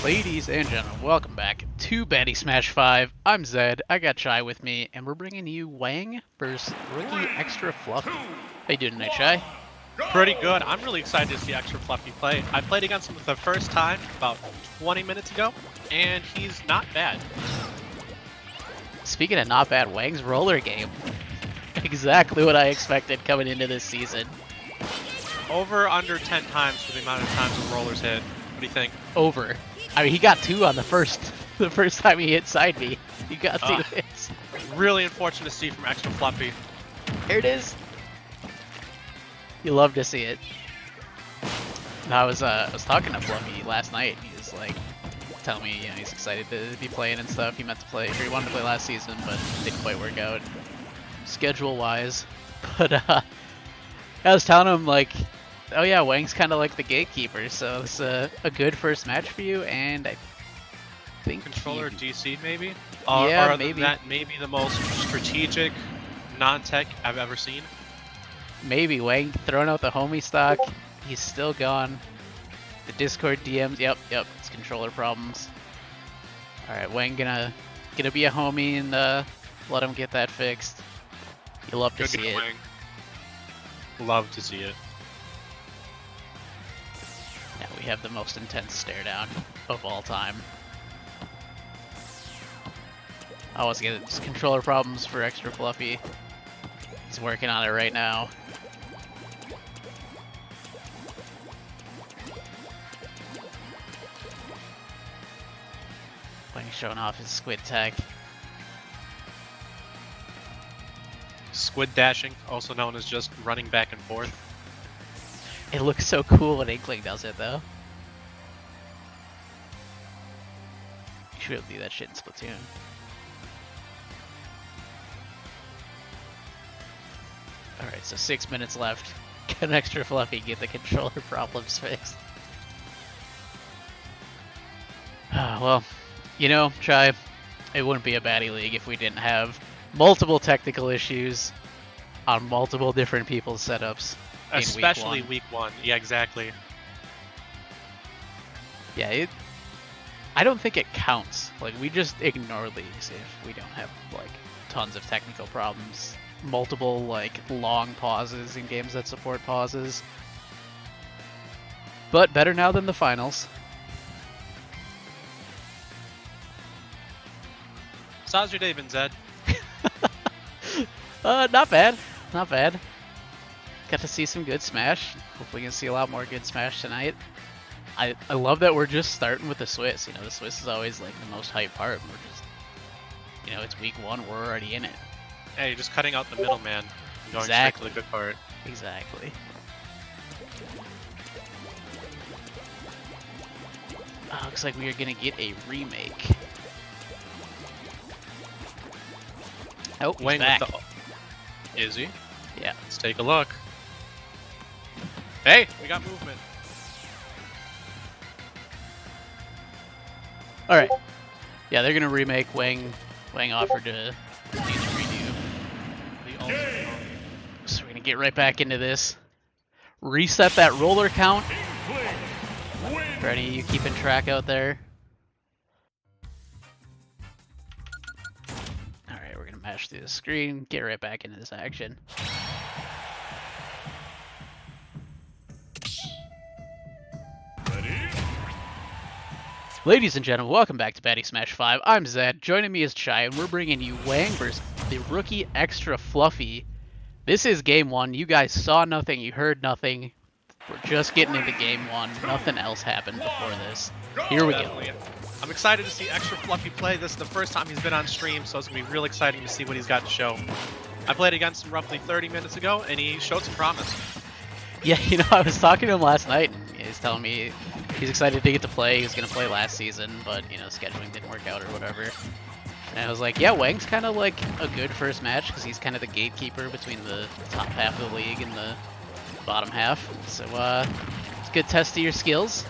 Ladies and gentlemen, welcome back to Baddy Smash 5. I'm Zed, I got Chai with me, and we're bringing you Wang versus Rookie Extra Fluffy. How you doing tonight, Chai? Pretty good. I'm really excited to see Extra Fluffy play. I played against him for the first time about 20 minutes ago, and he's not bad. Speaking of not bad, Wang's roller game. Exactly what I expected coming into this season. Over under 10 times for the amount of times the rollers hit. What do you think? Over. I mean, he got 2 on the first time he hit side B. He got 2 hits. Really unfortunate to see from Extra Fluffy. Here it is. You love to see it. And I was talking to Fluffy last night. He was like telling me, you know, he's excited to be playing and stuff. He meant to play, or he wanted to play last season, but didn't quite work out schedule-wise. But I was telling him like, oh yeah, Wang's kind of like the gatekeeper, so it's a good first match for you, and I think Controller DC maybe? Yeah, or maybe. That may be the most strategic non-tech I've ever seen. Maybe Wang throwing out the homie stock. He's still gone. The Discord DMs, yep, it's controller problems. All right, Wang gonna be a homie and let him get that fixed. You love to see it. Wang. Love to see it. Now we have the most intense stare down of all time. I always get controller problems for Extra Fluffy. He's working on it right now. Wang's showing off his squid tech. Squid dashing, also known as just running back and forth. It looks so cool when Inkling does it, though. You should be able to do that shit in Splatoon. Alright, so 6 minutes left. Can Extra Fluffy get the controller problems fixed? Well, you know, Chai, it wouldn't be a Baddy League if we didn't have multiple technical issues on multiple different people's setups. Especially week one. Yeah, exactly. Yeah, I don't think it counts. Like, we just ignore leagues if we don't have, like, tons of technical problems. Multiple, like, long pauses in games that support pauses. But better now than the finals. So how's your day been, Zed? Not bad. Not bad. Got to see some good Smash. Hopefully we can see a lot more good Smash tonight. I love that we're just starting with the Swiss. You know, the Swiss is always like the most hype part. We're just, you know, it's week 1, we're already in it. Hey, you're just cutting out the middleman and going Exactly. straight to the good part. Exactly. Looks like we are gonna get a remake. Oh, he's Wang back. with the... Is he? Yeah. Let's take a look. Hey, we got movement. All right. Yeah, they're gonna remake Wang. Wang offered to redo. The ultimate. So we're gonna get right back into this. Reset that roller count. For any of you keeping track out there. Alright, we're gonna mash through the screen, get right back into this action. Ladies and gentlemen, welcome back to Baddy Smash 5. I'm Zed, joining me is Chai, and we're bringing you Wang versus the Rookie Extra Fluffy. This is game 1. You guys saw nothing, you heard nothing. We're just getting into game 1. Nothing else happened before this. Here we go. I'm excited to see Extra Fluffy play. This is the first time he's been on stream, so it's going to be real exciting to see what he's got to show. I played against him roughly 30 minutes ago, and he showed some promise. Yeah, you know, I was talking to him last night, and he was telling me he's excited to get to play. He was going to play last season, but, you know, scheduling didn't work out or whatever. And I was like, yeah, Wang's kind of like a good first match, because he's kind of the gatekeeper between the top half of the league and the bottom half. So, it's a good test of your skills.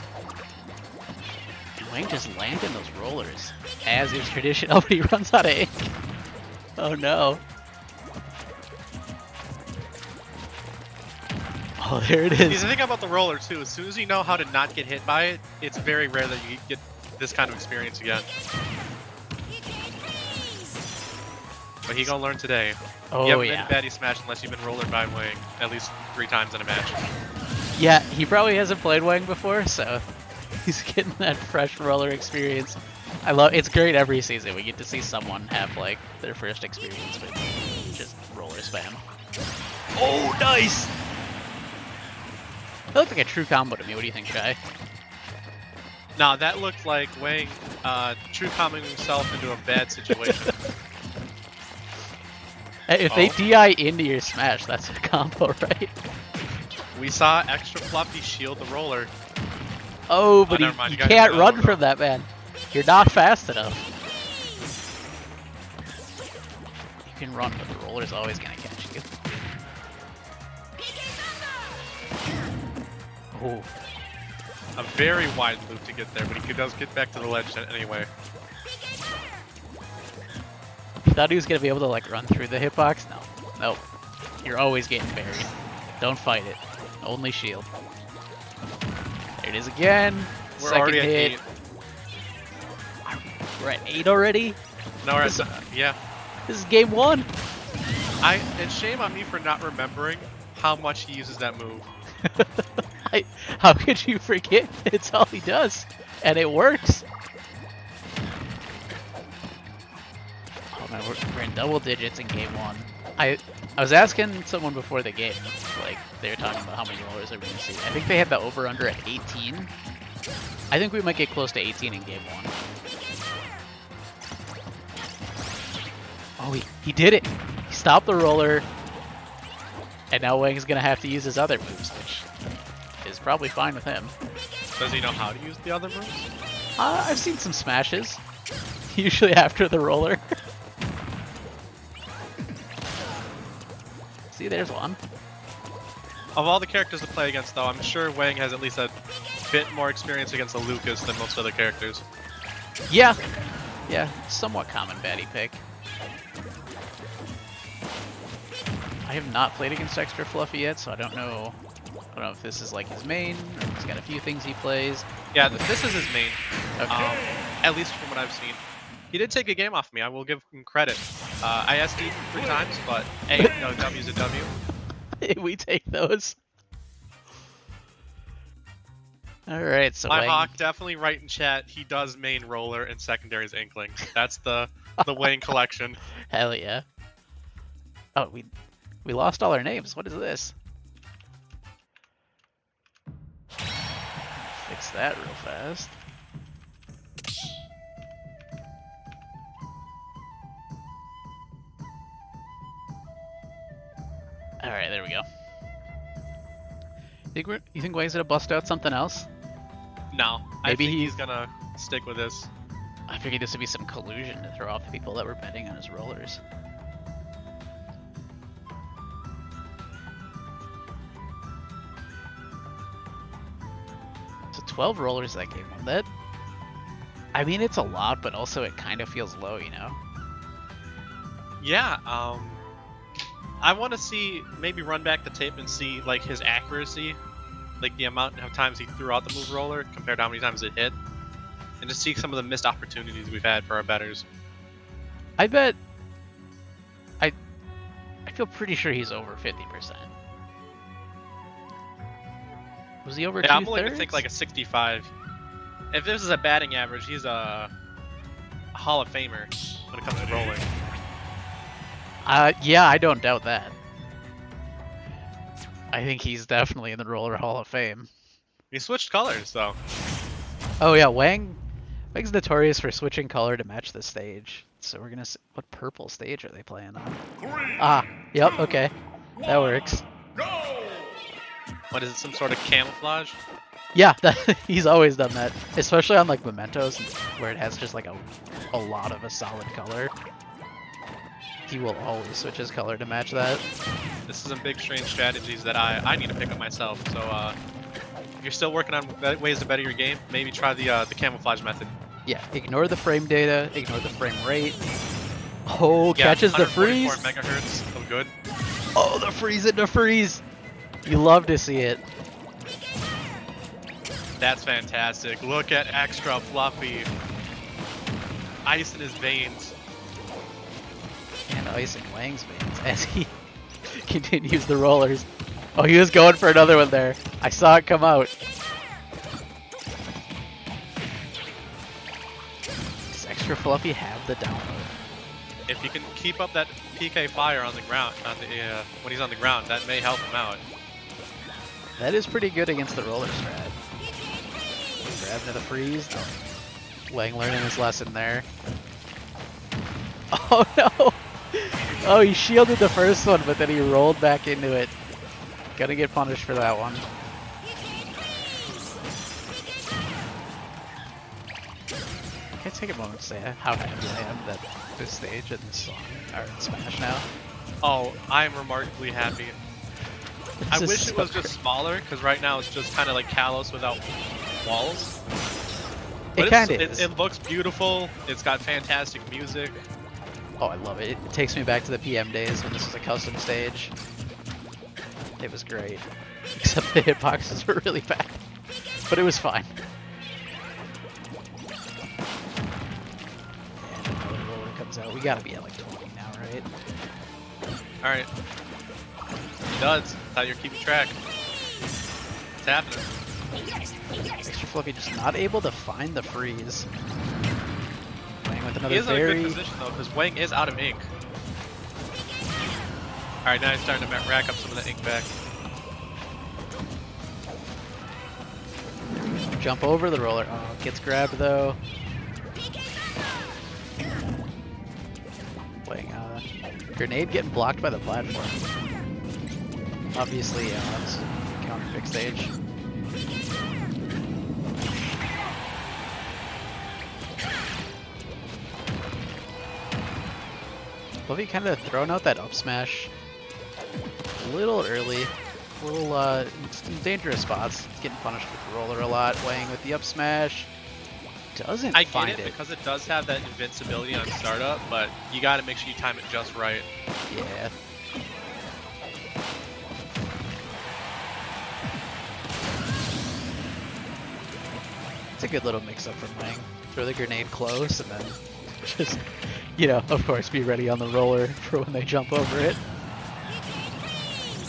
And Wang just landing those rollers, as is tradition. Oh, but he runs out of ink. Oh, no. Oh, there it See, is. the thing about the roller too, as soon as you know how to not get hit by it, it's very rare that you get this kind of experience again. But he gonna learn today. Oh, you haven't yeah. been Baddy Smash unless you've been rollered by Wang at least 3 times in a match. Yeah, he probably hasn't played Wang before, so he's getting that fresh roller experience. I love it's great every season. We get to see someone have like their first experience with just roller spam. Oh, nice! That looked like a true combo to me. What do you think, Shai? Nah, that looked like Wang true calming himself into a bad situation. Hey, if they DI into your smash, that's a combo, right? We saw extra fluffy shield the roller. Oh, but never mind, you you gotta can't go, run go. from that, man. You're not fast enough. You can run, but the roller's always gonna catch you. Oh. A very wide loop to get there, but he does get back to the ledge anyway. Thought he was gonna be able to like run through the hitbox? No. Nope. You're always getting buried. Don't fight it. Only shield. There it is again. We're Second already hit. at 8. We're at 8 already? No, we're at yeah. This is game 1. And shame on me for not remembering how much he uses that move. How could you forget? It's all he does. And it works. Oh man, we're in double digits in game 1. I was asking someone before the game, like, they were talking about how many rollers they're going to see. I think they had the over-under at 18. I think we might get close to 18 in game 1. Oh, he did it! He stopped the roller, and now Wang's going to have to use his other moves, which is probably fine with him. Does he know how to use the other moves? I've seen some smashes, usually after the roller. See, there's one. Of all the characters to play against, though, I'm sure Wang has at least a bit more experience against a Lucas than most other characters. Yeah. Yeah, somewhat common baddie pick. I have not played against Extra Fluffy yet, so I don't know if this is like his main, or if he's got a few things he plays. Yeah, this is his main. Okay. At least from what I've seen. He did take a game off me, I will give him credit. I SD'd him 3 times, but hey, no, W's a W. We take those. Alright, so My Wang... Hawk, definitely right in chat, he does main roller and secondaries Inkling. That's the Wayne collection. Hell yeah. Oh, we lost all our names. What is this? Fix that real fast. Alright, there we go. You think Wayne's gonna bust out something else? No, Maybe I think he's gonna stick with this. I figured this would be some collusion to throw off the people that were betting on his rollers. So 12 rollers that game. That, I mean, it's a lot, but also it kind of feels low, you know? Yeah, I want to see, maybe run back the tape and see like his accuracy, like the amount of times he threw out the move roller compared to how many times it hit, and just see some of the missed opportunities we've had for our betters. I bet, I feel pretty sure he's over 50%. Was he over Yeah, 2/3? I'm willing to think like a 65. If this is a batting average, he's a Hall of Famer when it comes to rolling. Yeah, I don't doubt that. I think he's definitely in the Roller Hall of Fame. He switched colors though. Oh yeah, Wang's notorious for switching color to match the stage. So we're gonna see, what purple stage are they playing on? Yep, okay. That works. What is it, some sort of camouflage? Yeah, he's always done that. Especially on like Mementos, where it has just like a lot of a solid color. He will always switch his color to match that. This is some big strange strategies that I need to pick up myself. So if you're still working on ways to better your game, maybe try the camouflage method. Yeah, ignore the frame data, ignore the frame rate. Oh, Yeah, catches the freeze. 144 megahertz of good. Oh, the freeze into freeze. You love to see it. That's fantastic. Look at extra fluffy. Ice in his veins. And ice in Wang's veins as he continues the rollers. Oh, he was going for another one there. I saw it come out. Does extra fluffy have the download? If you can keep up that PK fire on the ground, when he's on the ground, that may help him out. That is pretty good against the roller strat. Grab into the freeze. Wang learning his lesson there. Oh no! Oh, he shielded the first one, but then he rolled back into it. Gonna get punished for that one. Can I take a moment to say how happy I am that this stage and this song are in Smash now? Oh, I'm remarkably happy. I wish it was just smaller, because right now it's just kind of like Kalos without walls. But It kind of is. It looks beautiful. It's got fantastic music. Oh, I love it. It takes me back to the PM days when this was a custom stage. It was great. Except the hitboxes were really bad. But it was fine. And another roller comes out. We gotta be at like 20 now, right? Alright. He does. Thought you were keeping track. It's happening. Extra fluffy just not able to find the freeze. Wang with another He is in a very... good position though, because Wang is out of ink. Alright, now he's starting to rack up some of the ink back. Jump over the roller. Oh, gets grabbed though. Wang, grenade getting blocked by the platform. Obviously, it's counter pick stage. Fluffy kind of thrown out that up smash a little early. A little in dangerous spots. Getting punished with the roller a lot. Wang with the up smash. Doesn't find it. Because it does have that invincibility on startup, but you got to make sure you time it just right. Yeah. It's a good little mix-up from Wang. Throw the grenade close and then just, you know, of course, be ready on the roller for when they jump over it.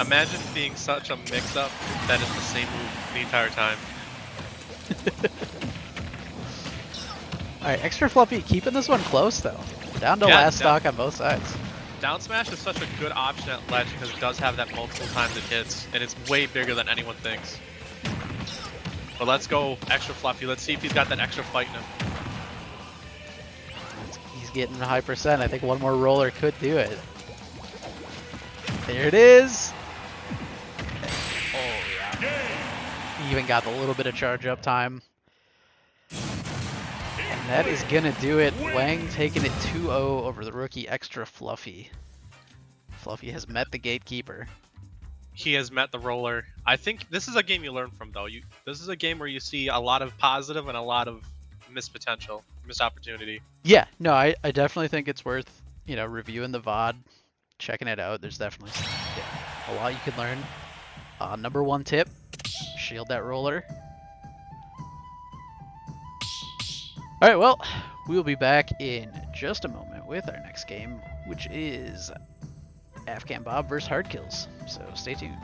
Imagine being such a mix-up that it's the same move the entire time. Alright, extra fluffy keeping this one close though. Down to last stock on both sides. Down smash is such a good option at ledge because it does have that multiple times it hits, and it's way bigger than anyone thinks. But let's go extra fluffy. Let's see if he's got that extra fight in him. He's getting a high percent. I think one more roller could do it. There it is. Oh yeah. He even got a little bit of charge up time. And that is gonna do it. Wang taking it 2-0 over the rookie extra fluffy. Fluffy has met the gatekeeper. He has met the roller. I think this is a game you learn from though. This is a game where you see a lot of positive and a lot of missed potential, missed opportunity. Yeah, no, I definitely think it's worth, you know, reviewing the VOD, checking it out. There's definitely a lot you can learn. Number one tip, shield that roller. All right, well, we will be back in just a moment with our next game, which is Afghan Bob versus Hard Kills. So stay tuned.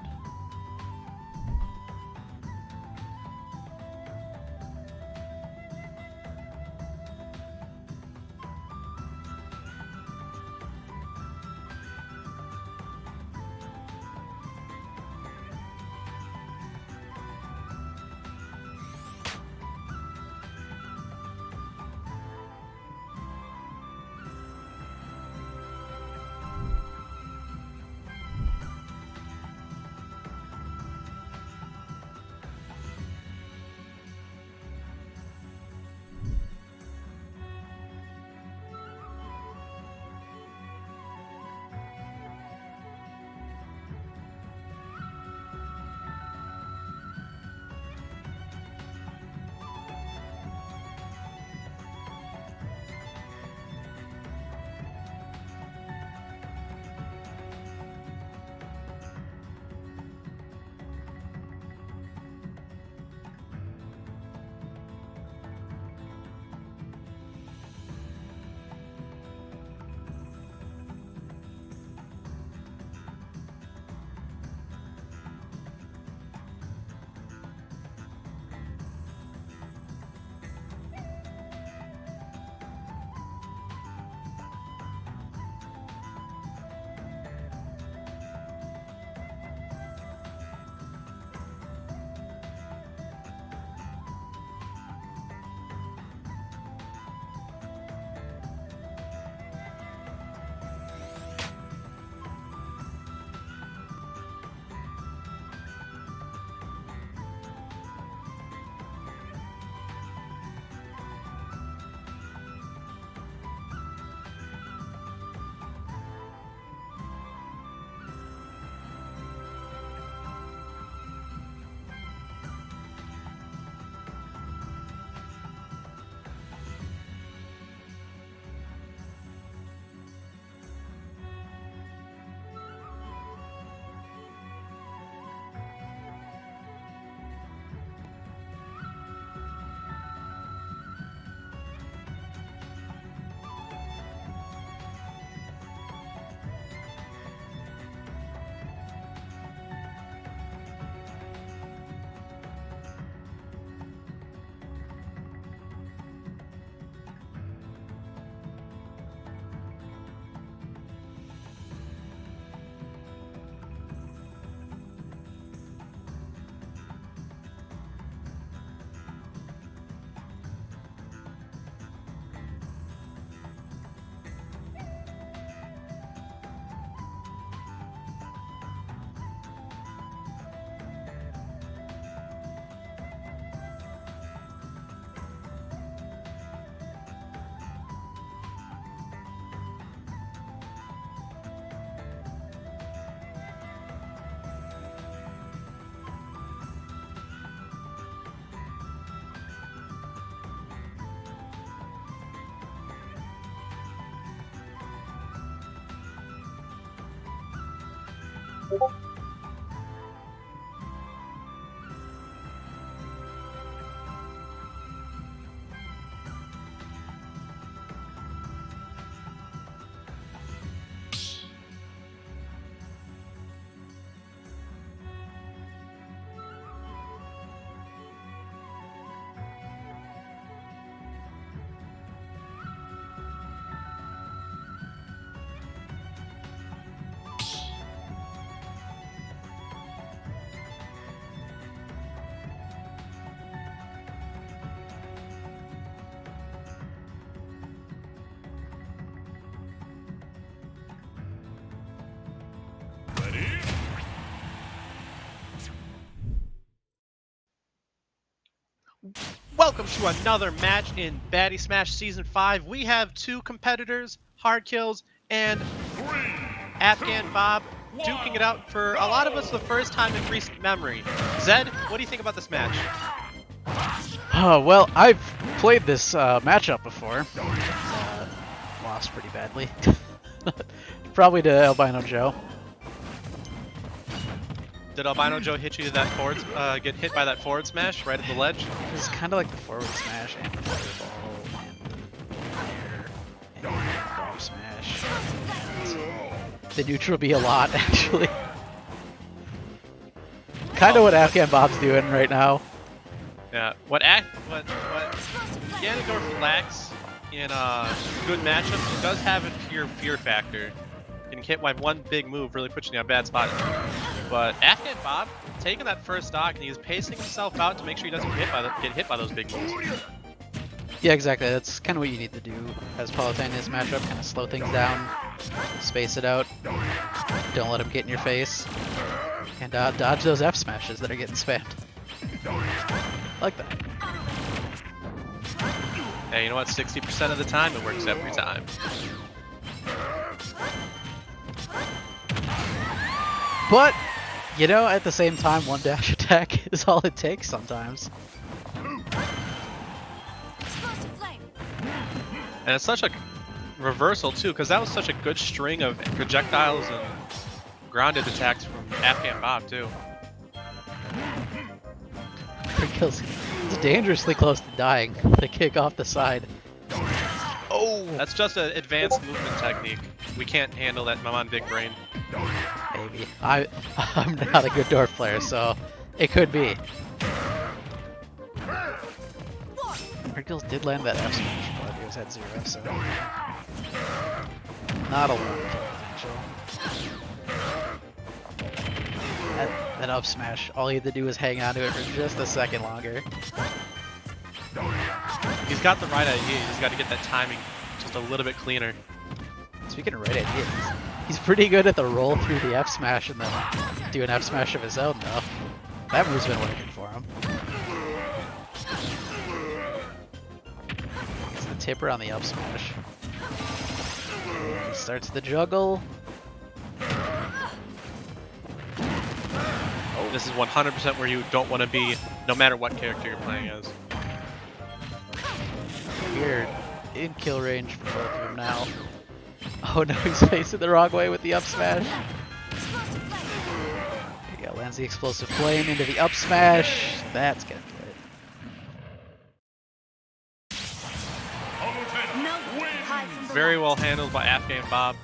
Welcome to another match in Baddy Smash Season 5. We have two competitors, Hard Kills and Afghan Bob, duking it out for a lot of us the first time in recent memory. Zed, what do you think about this match? Oh, well, I've played this matchup before. Lost pretty badly. Probably to Albino Joe. Did Albino Joe hit you to that forward, get hit by that forward smash right at the ledge? It was kind of like the forward smash and the fireball and the air and the drop smash. The neutral B a lot, actually. Kind of what Afghan Bob's doing right now. Yeah, what Ganondorf lacks in a good matchup, it does have a pure fear factor. Getting hit by one big move really puts you in a bad spot. But Afghan Bob taking that first stock and he's pacing himself out to make sure he doesn't get hit by those big moves. Yeah, exactly. That's kind of what you need to do as Palatine in this matchup. Kind of slow things down, space it out, don't let him get in your face, and dodge those F smashes that are getting spammed. Like that. Hey, you know what? 60% of the time it works every time. But, you know, at the same time, one dash attack is all it takes sometimes. And it's such a reversal too, because that was such a good string of projectiles and grounded attacks from Afghan Bob too. It's dangerously close to dying. The kick off the side. Oh! That's just an advanced movement technique. We can't handle that on big brain. Maybe. I'm not a good Dwarf player, so it could be. Hercules did land that F smash, but he was at 0, so not a lot of kill potential. That up smash, all he had to do was hang on to it for just a second longer. He's got the right idea, he's just got to get that timing just a little bit cleaner. Speaking of right ideas, he's pretty good at the roll through the F smash and then do an F smash of his own though. That move's been working for him. It's the tipper on the up smash. And he starts the juggle. Oh, this is 100% where you don't want to be, no matter what character you're playing as. We're in kill range for both of them now. Oh no, he's facing the wrong way with the up smash. There you go, lands the explosive flame into the up smash. That's gonna do it. Very well handled by Afghan Bob.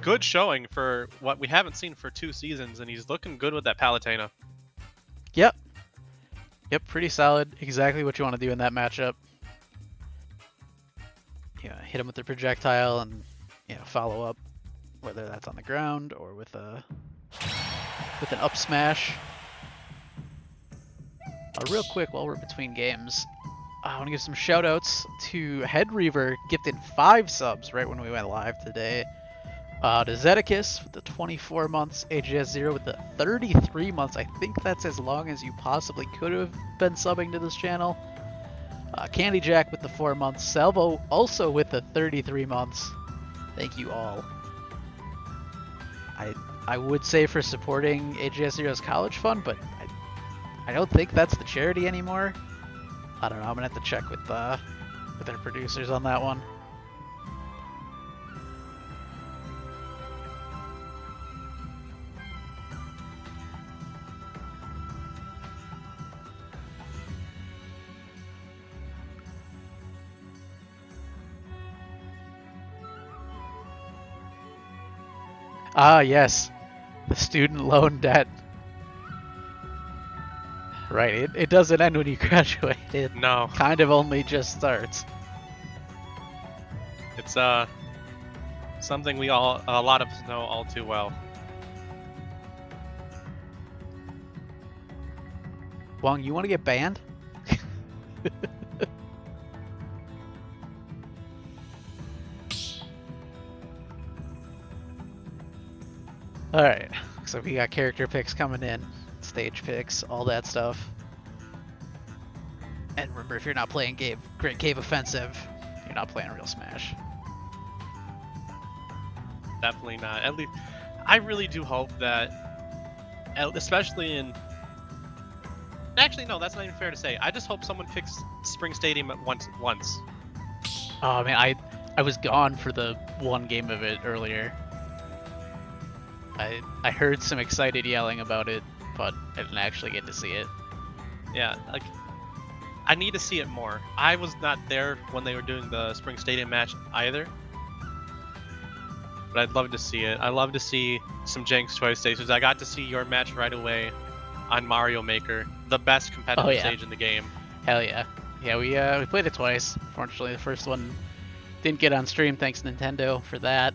Good showing for what we haven't seen for 2 seasons, and he's looking good with that Palutena. Yep. Yep, pretty solid. Exactly what you want to do in that matchup. Yeah, hit him with the projectile and follow up, whether that's on the ground or with an up smash. Real quick, while we're between games, I want to give some shout outs to Head Reaver, gifted 5 subs right when we went live today. To Zedicus with the 24 months, AGS0 with the 33 months. I think that's as long as you possibly could have been subbing to this channel. Candy Jack with the 4 months. Salvo also with the 33 months. Thank you all. I would say for supporting AGS0's college fund, but I don't think that's the charity anymore. I don't know. I'm gonna have to check with their producers on that one. Ah, yes. The student loan debt. Right, it doesn't end when you graduate. It No, kind of only just starts. it's something a lot of us know all too well. Wong, you want to get banned? Alright, so we got character picks coming in, stage picks, all that stuff. And remember, if you're not playing Great Cave Offensive, you're not playing real Smash. Definitely not. At least, I really do hope that, especially in. Actually, no, that's not even fair to say. I just hope someone picks Spring Stadium at once. Oh man, I was gone for the one game of it earlier. I heard some excited yelling about it, but I didn't actually get to see it. Yeah, like I need to see it more. I was not there when they were doing the Spring Stadium match either, but I'd love to see it. I love to see some Jenks Choice stages. I got to see your match right away on Mario Maker, the best competitive stage in the game. Hell yeah. Yeah, we played it twice. Fortunately, the first one didn't get on stream, thanks Nintendo for that.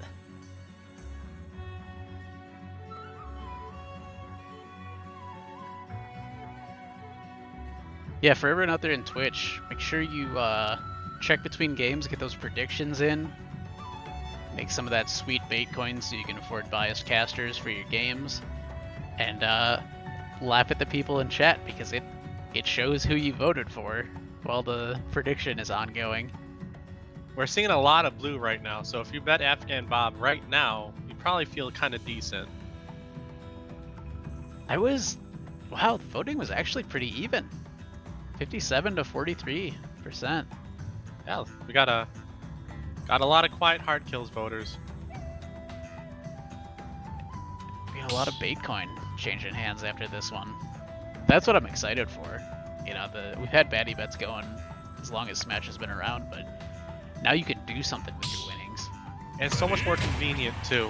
Yeah, for everyone out there in Twitch, make sure you check between games, get those predictions in. Make some of that sweet bait coins so you can afford biased casters for your games. And laugh at the people in chat because it shows who you voted for while the prediction is ongoing. We're seeing a lot of blue right now, so if you bet Afghan Bob right now, you probably feel kind of decent. Wow, the voting was actually pretty even. 57 to 43%. Yeah, we got a lot of quiet hard kills voters. We got a lot of Baitcoin changing hands after this one. That's what I'm excited for. You know, we've had Baddy bets going as long as Smash has been around, but now you can do something with your winnings. And it's so much more convenient too.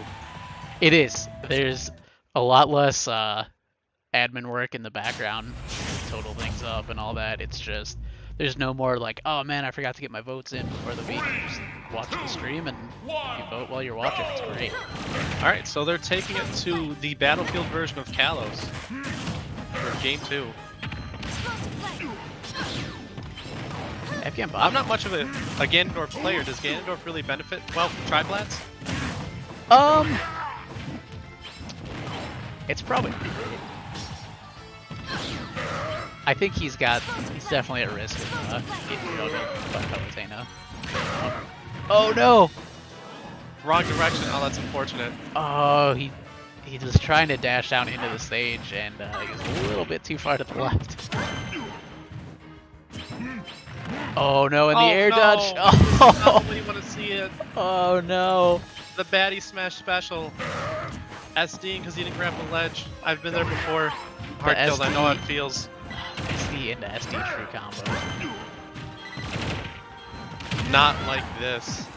It is. There's a lot less admin work in the background, total things up and all that. It's just there's no more like, oh man, I forgot to get my votes in before the week. You just watch the stream and you vote while you're watching. It's great. All right, so they're taking it to the Battlefield version of Kalos for Game 2. FGM Bob. I'm not much of a Ganondorf player. Does Ganondorf really benefit well from Triplats? It's probably pretty great. I think he's definitely at risk of getting killed by Palutena. Oh no! Wrong direction. Oh, that's unfortunate. Oh, he was trying to dash down into the stage and he was a little bit too far to the left. Oh no, in the air dodge! Oh! Nobody want to see it. Oh no! The Baddy Smash special. SDing because he didn't grab the ledge. I've been there before. Hard kills, I know how it feels. SD into SD true combo. Not like this.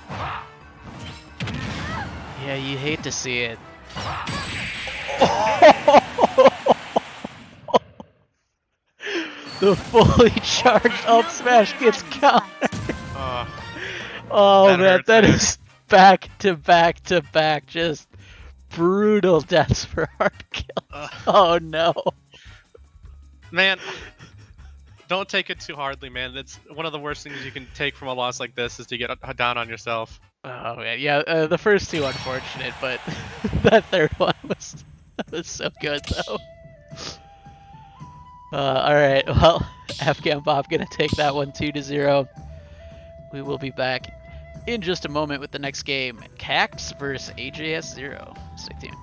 Yeah, you hate to see it. The fully charged up smash gets countered. Oh man, that is back to back to back, just brutal deaths for hard kills. Oh no. Man, don't take it too hardly, man. It's one of the worst things you can take from a loss like this is to get down on yourself. Oh man, yeah, the first two unfortunate, but that third one was so good though. Alright, well, Afghan Bob gonna take that one 2-0. We will be back in just a moment with the next game, Cax versus AJS0. Stay tuned.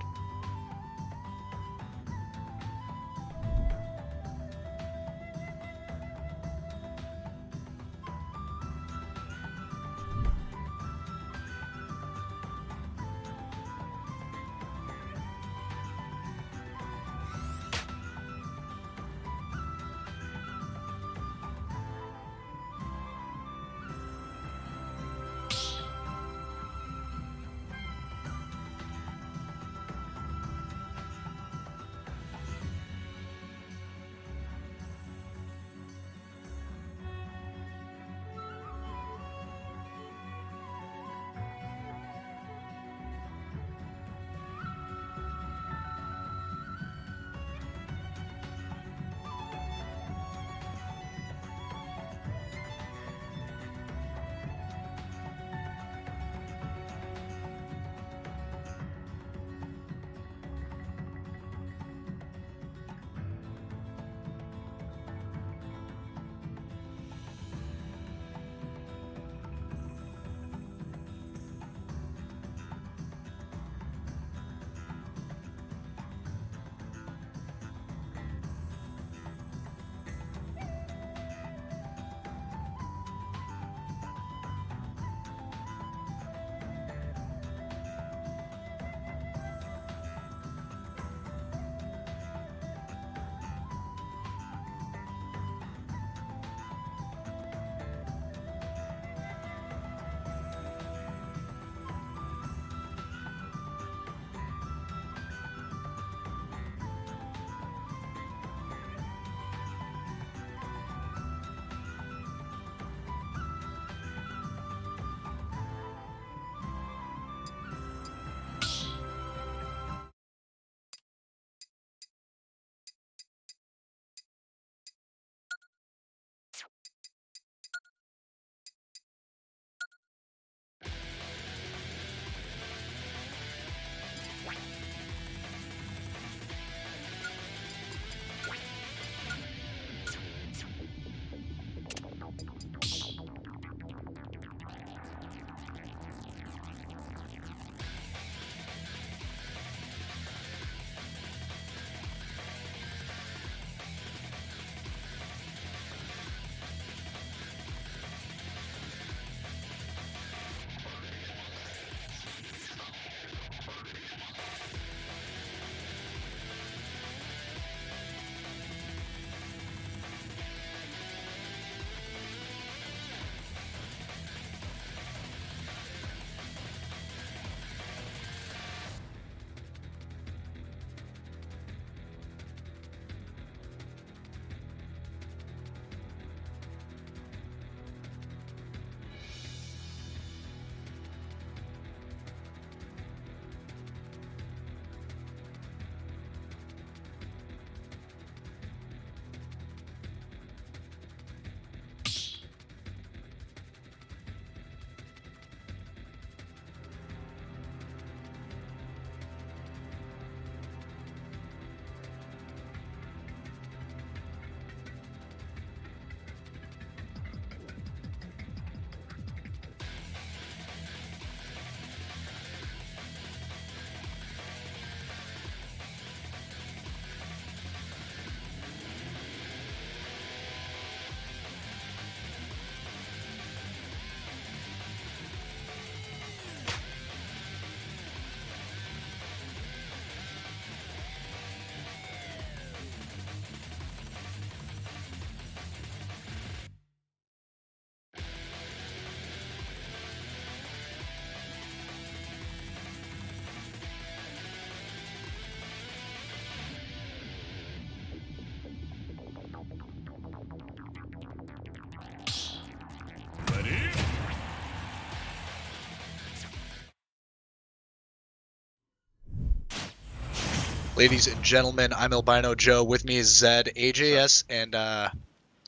Ladies and gentlemen, I'm Albino Joe. With me is Zed, AJS, and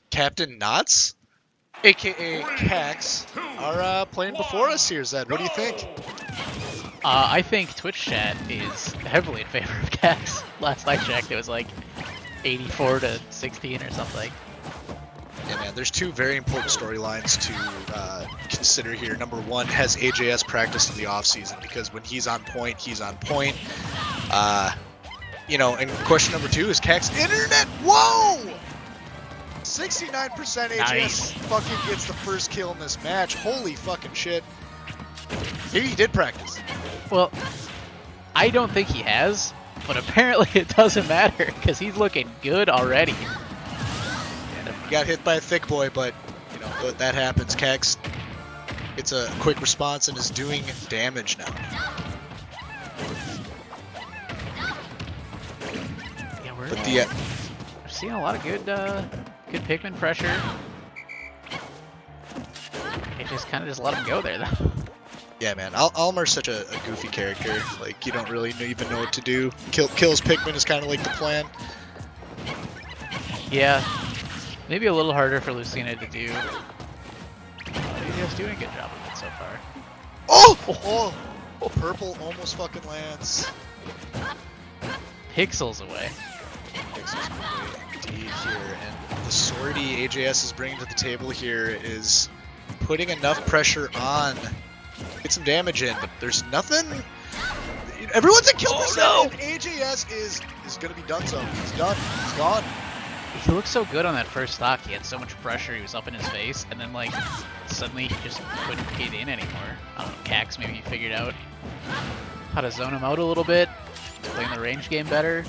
Captain Knots, aka Cax, are playing before us here. Zed, what do you think? I think Twitch chat is heavily in favor of Cax. Last I checked, it was like 84 to 16 or something. Yeah, man, there's two very important storylines to consider here. Number one, has AJS practiced in the offseason? Because when he's on point, he's on point. And question number two is Cax internet. Whoa! 69% AJS Nice. fucking gets the first kill in this match. Holy fucking shit. Maybe he did practice. Well, I don't think he has, but apparently it doesn't matter because he's looking good already. He got hit by a thick boy, but that happens. Cax, it's a quick response and is doing damage now. Yeah, we're seeing a lot of good Pikmin pressure. It just kind of just let him go there, though. Yeah, man, Almar's such a goofy character. Like, you don't really even know what to do. Kills Pikmin is kind of like the plan. Yeah, maybe a little harder for Lucina to do. He's doing a good job of it so far. Oh! Purple almost fucking lands. Pixels away. Pixels away indeed here, and the sortie AJS is bringing to the table here is putting enough pressure on. Get some damage in, but there's nothing. Everyone's at kill percent, and AJS is gonna be done. So he's done. He's gone. He looked so good on that first stock. He had so much pressure. He was up in his face, and then like suddenly he just couldn't get in anymore. I don't know. Cax maybe he figured out how to zone him out a little bit, playing the range game better.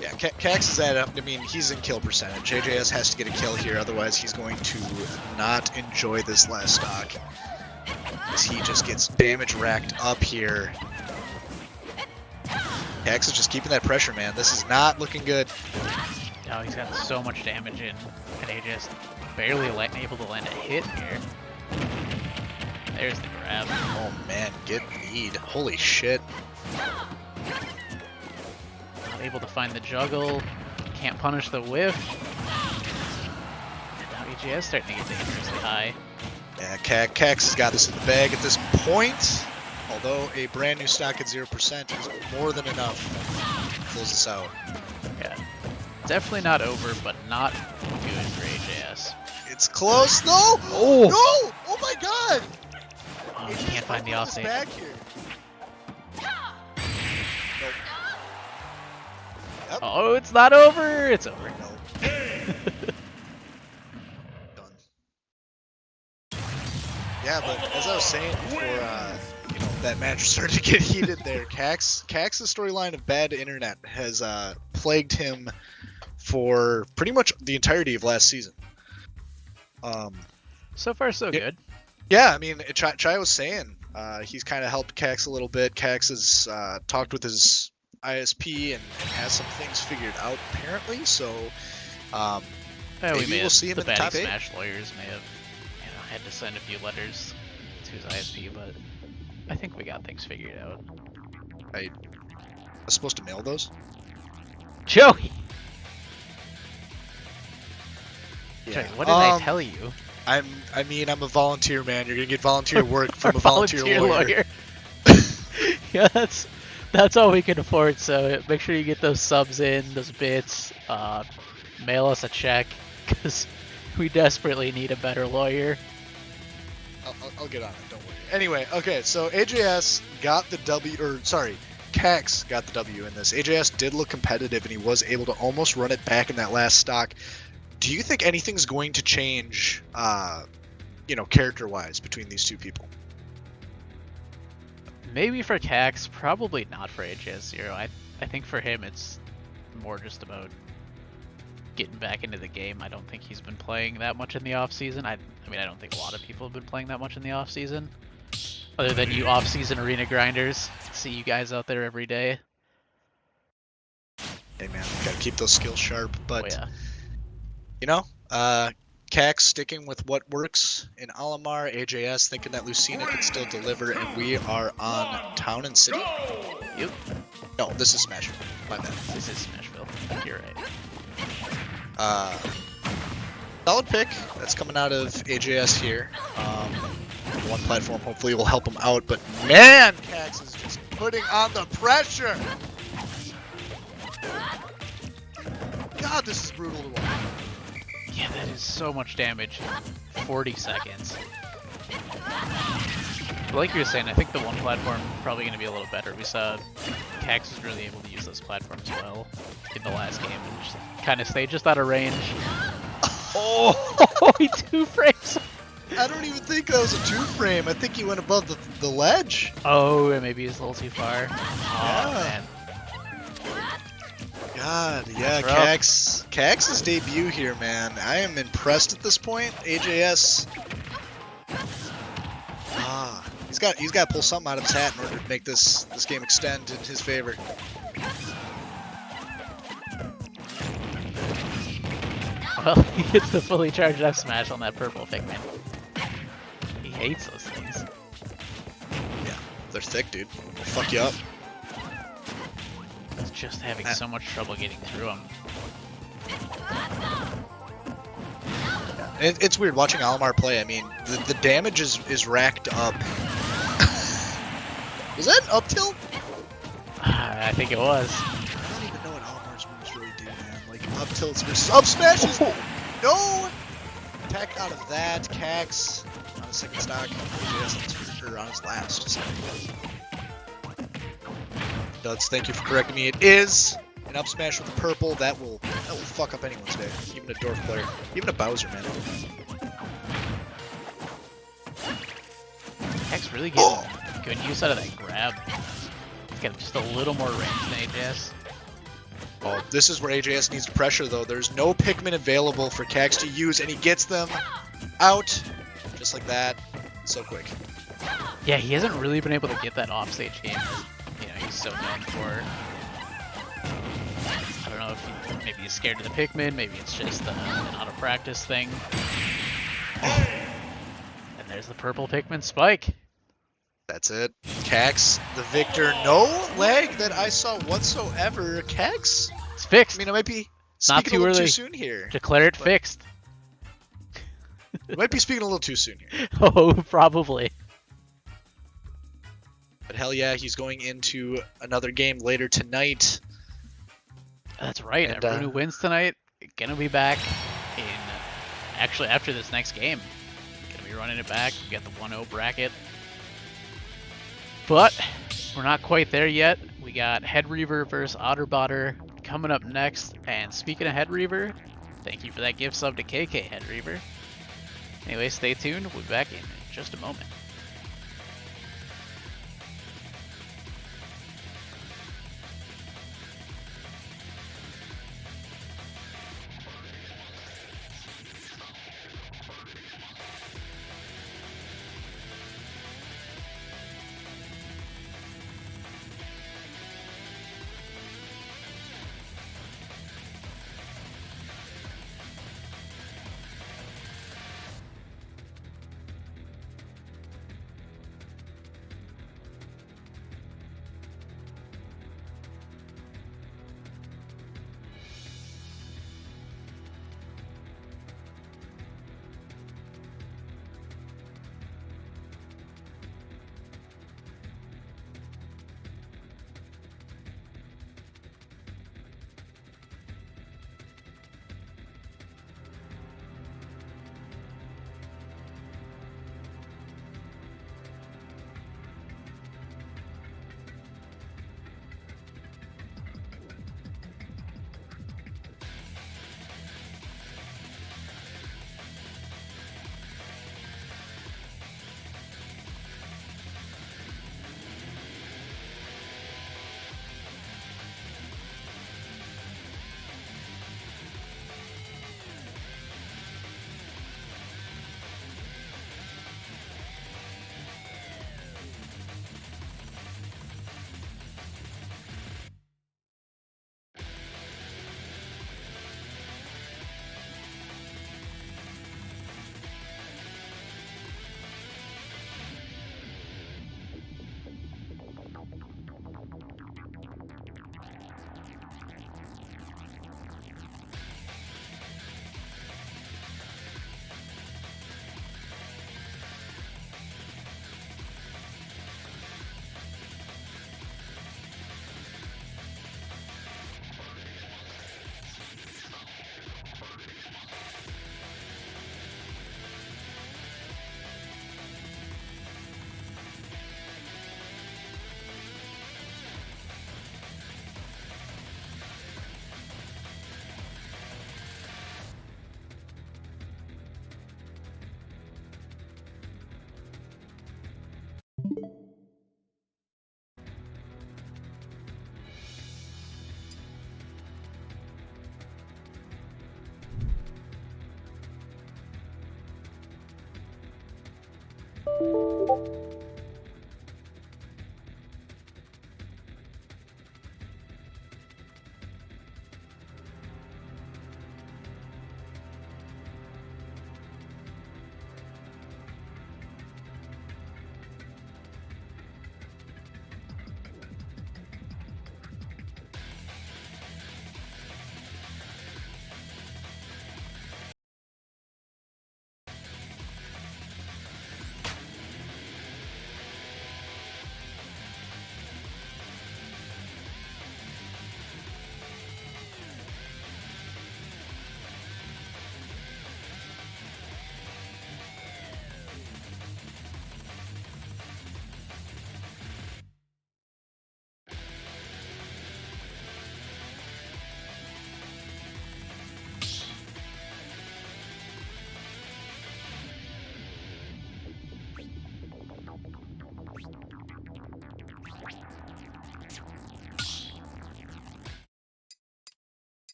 Yeah, Cax is at. I mean, he's in kill percentage. AJS has to get a kill here, otherwise he's going to not enjoy this last stock. As he just gets damage racked up here. Cax is just keeping that pressure, man. This is not looking good. No, he's got so much damage in, and AJS barely able to land a hit here. There's the grab. Oh man, get lead. Holy shit. Not able to find the juggle. Can't punish the whiff. And now AJS starting to get dangerously high. Yeah, Cax has got this in the bag at this point. Although a brand new stock at 0% is more than enough to close this out. Yeah. Definitely not over, but not good for AJS. It's close. No! Oh! No! Oh my god! Oh, he can't find the offstage. Back here. Nope. Yep. Oh, it's not over! It's over. Nope. Done. Yeah, but as I was saying before, that match started to get heated there. Cax's storyline of bad internet has plagued him for pretty much the entirety of last season. So far, so good. Yeah, I mean, Chai was saying he's kind of helped Cax a little bit. Cax has talked with his ISP and has some things figured out apparently. So maybe we'll see him in the top 8. Smash lawyers may have had to send a few letters to his ISP, but I think we got things figured out. I was supposed to mail those? Joey! Yeah. Joey, what did I tell you? I'm a volunteer, man. You're gonna get volunteer work from a volunteer lawyer. Yeah, that's all we can afford. So make sure you get those subs in, those bits. Mail us a check, because we desperately need a better lawyer. I'll get on it. Don't worry. Anyway, okay. So AJS got the W, Cax got the W in this. AJS did look competitive, and he was able to almost run it back in that last stock. Do you think anything's going to change, character-wise between these two people? Maybe for Cax, probably not for AJS0. I think for him it's more just about getting back into the game. I don't think he's been playing that much in the off-season. I mean, I don't think a lot of people have been playing that much in the off-season. Other than you off-season arena grinders. See you guys out there every day. Hey man, gotta keep those skills sharp, but... Oh, yeah. Cax sticking with what works in Alamar. AJS thinking that Lucina can still deliver, and we are on Town and City. Yep. No, this is Smashville. My bad. This is Smashville. You're right. Solid pick that's coming out of AJS here. One platform hopefully will help him out, but man, Cax is just putting on the pressure. God, this is brutal to watch. Yeah, that is so much damage in 40 seconds. But like you were saying, I think the one platform is probably going to be a little better. We saw Cax was really able to use those platforms well in the last game and just kind of stay just out of range. Oh, he 2 frames. I don't even think that was a 2-frame. I think he went above the ledge. Oh, and maybe he's a little too far. Yeah. Oh, man. God, yeah, That's Cax's debut here, man. I am impressed at this point. AJS. He's got to pull something out of his hat in order to make this game extend in his favor. Well, he gets the fully charged F smash on that purple Pikmin. He hates those things. Yeah, they're thick, dude. They'll fuck you up. He's just having so much trouble getting through them. It's weird watching Alamar play. I mean, the damage is racked up. Was that an up tilt? I think it was. I don't even know what Alamar's moves really do, man. Like up tilts versus up smashes. No attack out of that. Cax on his second stock. Or on his last. So. Duds, thank you for correcting me. It is an up smash with the purple. That will fuck up anyone's day. Even a Dwarf player. Even a Bowser, man. Cax really getting good use out of that grab. He's got just a little more range than AJS. Oh, this is where AJS needs to pressure, though. There's no Pikmin available for Cax to use, and he gets them out just like that. So quick. Yeah, he hasn't really been able to get that offstage game that, you know, he's so known for. I don't know if maybe he's scared of the Pikmin, maybe it's just an out of practice thing. And there's the purple Pikmin spike. That's it. Cax, the victor. No lag that I saw whatsoever. Cax? It's fixed. I mean, I might be Not speaking too a little early. too soon here. Declare it but- fixed. I might be speaking a little too soon here. Oh, probably. But hell yeah, he's going into another game later tonight. That's right. And, Everyone who wins tonight gonna be back in. Actually, after this next game, gonna be running it back. We got the 1-0 bracket, but we're not quite there yet. We got Head Reaver versus Otterbotter coming up next. And speaking of Head Reaver, thank you for that gift sub to KK Head Reaver. Anyway, stay tuned. We'll be back in just a moment.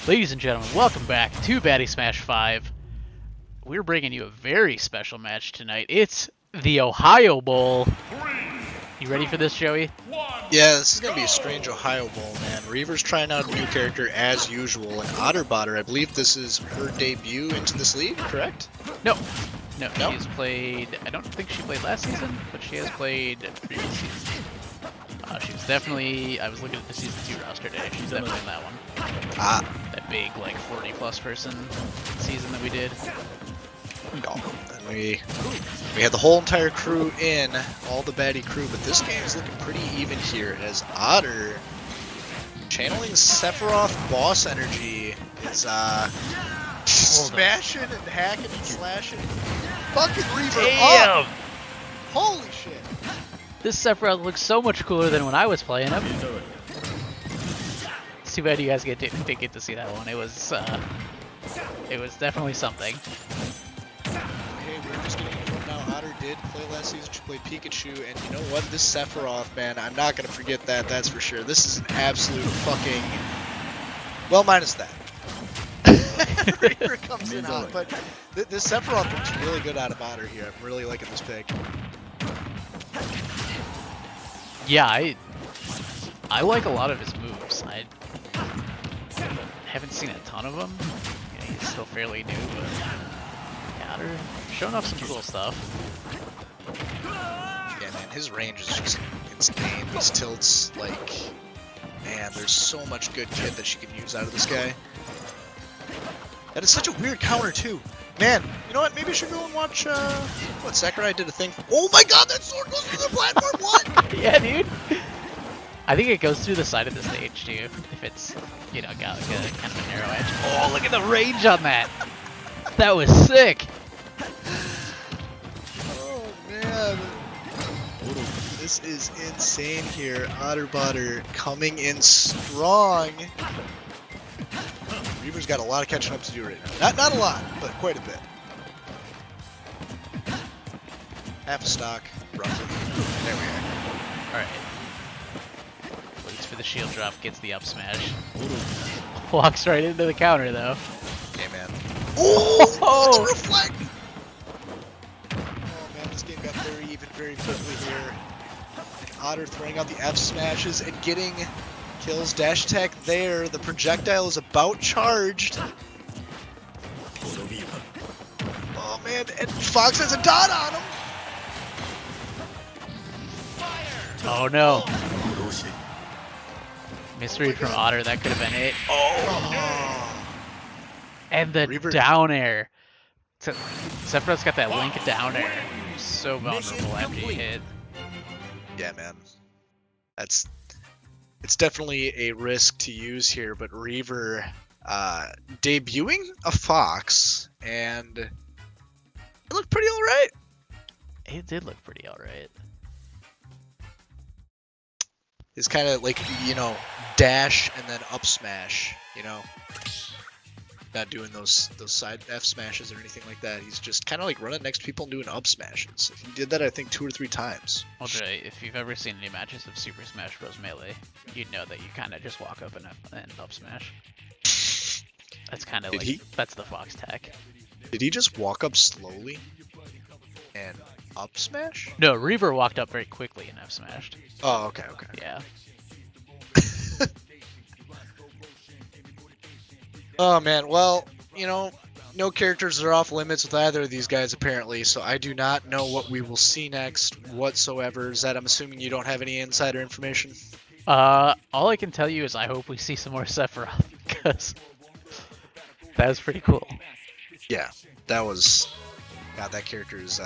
Ladies and gentlemen, welcome back to Baddy Smash 5. We're bringing you a very special match tonight. It's the Ohio Bowl. You ready for this, Joey? Yeah, this is going to be a strange Ohio Bowl, man. Reaver's trying out a new character as usual, and Otterbotter, I believe this is her debut into this league, correct? No, she's played, I don't think she played last season, but she has played this season. She was definitely, I was looking at the Season 2 roster today, she's definitely in that one. That big, like, 40-plus person season that we did. And we had the whole entire crew in, all the Baddy crew, but this game is looking pretty even here as Otter, channeling Sephiroth boss energy, is smashing and hacking and slashing. Fucking Reaver up! Holy shit! This Sephiroth looks so much cooler than when I was playing him. It's too bad you guys didn't get to see that one. It was definitely something. Hey, we're just getting into it now. Otter did play last season. She played Pikachu, and you know what? This Sephiroth, man, I'm not gonna forget that. That's for sure. This is an absolute fucking, well, minus that. Reaver comes in hot, but this Sephiroth looks really good out of Otter here. I'm really liking this pick. Yeah, I like a lot of his moves. I haven't seen a ton of them. Yeah, he's still fairly new, but yeah, they're showing off some cool stuff. Yeah, man, his range is just insane. These tilts, like, man, there's so much good kit that she can use out of this guy. That is such a weird counter, too. Man, you know what? Maybe I should go and watch, what, Sakurai did a thing. Oh my god, that sword goes through the platform, what? Yeah, dude. I think it goes through the side of the stage, too, if it's, you know, got like a kind of a narrow edge. Oh, look at the range on that. That was sick. Oh, man. This is insane here. Otterbotter coming in strong. Reaver's got a lot of catching up to do right now. Not a lot, but quite a bit. Half a stock, roughly. There we are. Alright. Waits for the shield drop, gets the up smash. Walks right into the counter, though. Okay, man. Oh! Oh! The reflect! Oh, man, this game got very even very quickly here. Otter throwing out the F smashes and getting kills. Dash attack there. The projectile is about charged. Oh, man, and Fox has a dot on him! Oh no. Misread from Otter, that could have been it. Oh! And the Reaver. down air. Sephiroth's got that Link down air. So vulnerable after you hit. Yeah, man. It's definitely a risk to use here, but Reaver debuting a Fox, and it looked pretty alright. It did look pretty alright. It's kind of like, you know, dash and then up smash, you know? Not doing those side F smashes or anything like that. He's just kind of like running next to people and doing up smashes. He did that, I think, 2 or 3 times. Well, Jay, if you've ever seen any matches of Super Smash Bros. Melee, you'd know that you kind of just walk up and up smash. That's kind of like, that's the Fox tech. Did he just walk up slowly and up smash? No, Reaver walked up very quickly and up smashed. Oh, okay. Yeah. Oh man, well, you know, no characters are off limits with either of these guys apparently, so I do not know what we will see next whatsoever. Zed, I'm assuming you don't have any insider information? All I can tell you is I hope we see some more Sephiroth, because that was pretty cool. Yeah, that was, God, that character is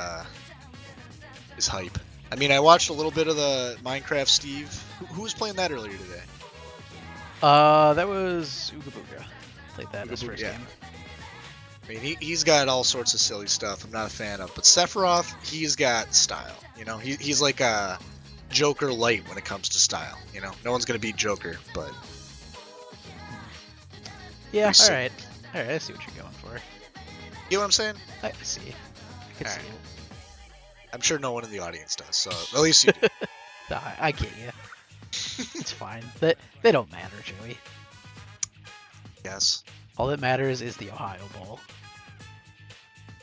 hype. I mean, I watched a little bit of the Minecraft Steve. Who was playing that earlier today? That was Ooga Booga. Played that in his Ooga Booga, first yeah. game. I mean, he's got all sorts of silly stuff I'm not a fan of, but Sephiroth, he's got style. You know, he's like a Joker light when it comes to style. You know, no one's gonna beat Joker, but Yeah, Pretty sick. alright. Alright, I see what you're going for. you know what I'm saying? I see. I can see Alright. it. I'm sure no one in the audience does, so at least you do. Nah, I get you. It's fine. They don't matter, Joey. Yes. All that matters is the Ohio Bowl.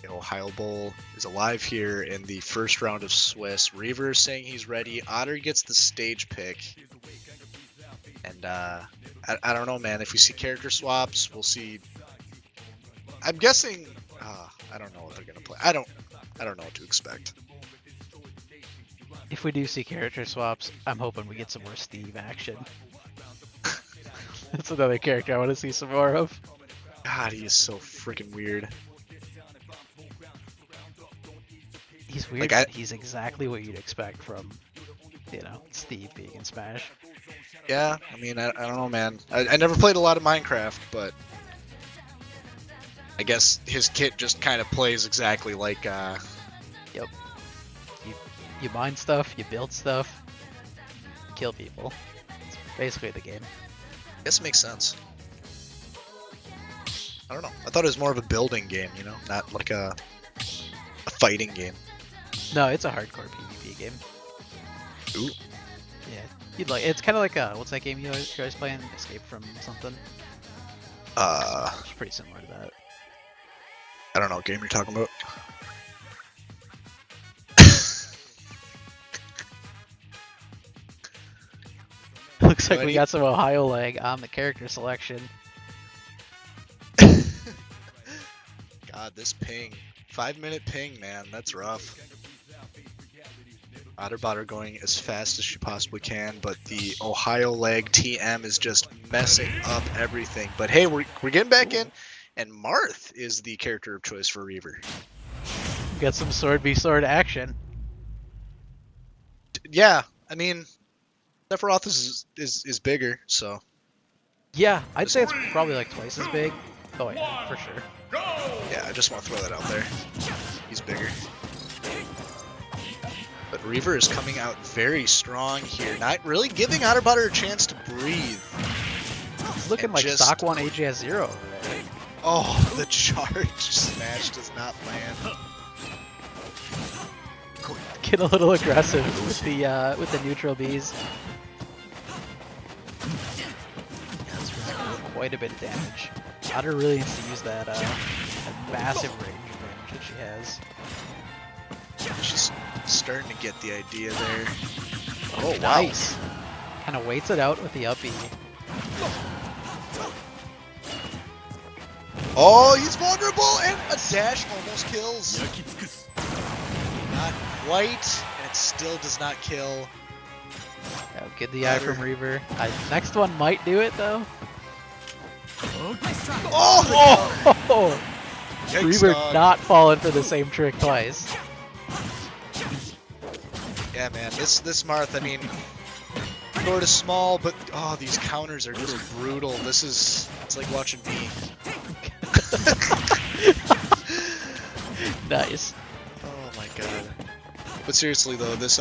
The Ohio Bowl is alive here in the first round of Swiss. Reaver is saying he's ready. Otter gets the stage pick. And I don't know, man. If we see character swaps, we'll see. I'm guessing. I don't know what they're gonna play. I don't know what to expect. If we do see character swaps, I'm hoping we get some more Steve action. That's another character I want to see some more of. God, he is so freaking weird. He's weird, Like, but he's exactly what you'd expect from, Steve being in Smash. Yeah, I mean, I don't know, man. I never played a lot of Minecraft, but I guess his kit just kind of plays exactly like. Yep. You mine stuff, you build stuff, kill people. It's basically the game. I guess it makes sense. I don't know. I thought it was more of a building game, you know, not like a fighting game. No, it's a hardcore PvP game. Ooh. Yeah, you'd like. It's kind of like what's that game you guys playing? Escape from something. It's pretty similar to that. I don't know what game you're talking about. Looks like we Buddy? got some Ohio lag on the character selection. God, this ping. 5-minute ping, man. That's rough. Otterbot going as fast as she possibly can, but the Ohio lag TM is just messing up everything. But hey, we're getting back in, and Marth is the character of choice for Reaver. We got some sword v sword action. Yeah, I mean, Sephiroth is bigger, so. Yeah, I'd say it's probably like twice as big. Oh yeah, for sure. Yeah, I just want to throw that out there. He's bigger. But Reaver is coming out very strong here, not really giving Otterbot a chance to breathe. It's looking And like just- stock 1 AJS 0 over there. Oh, the charge smash does not land. Get a little aggressive with the neutral bees. That's really quite a bit of damage. Otter really needs to use that massive range advantage that she has. She's starting to get the idea there. Oh, nice. Kind of waits it out with the up E. Oh, he's vulnerable, and a dash almost kills. Not quite, and it still does not kill. Yeah, get the eye from Reaver. Next one might do it though. Oh! Yikes, Reaver dog. not falling for the same trick twice. Yeah, man, this Marth, I mean, sort of small, but oh, these counters are just brutal. It's like watching me. Nice. Oh my god. But seriously though, this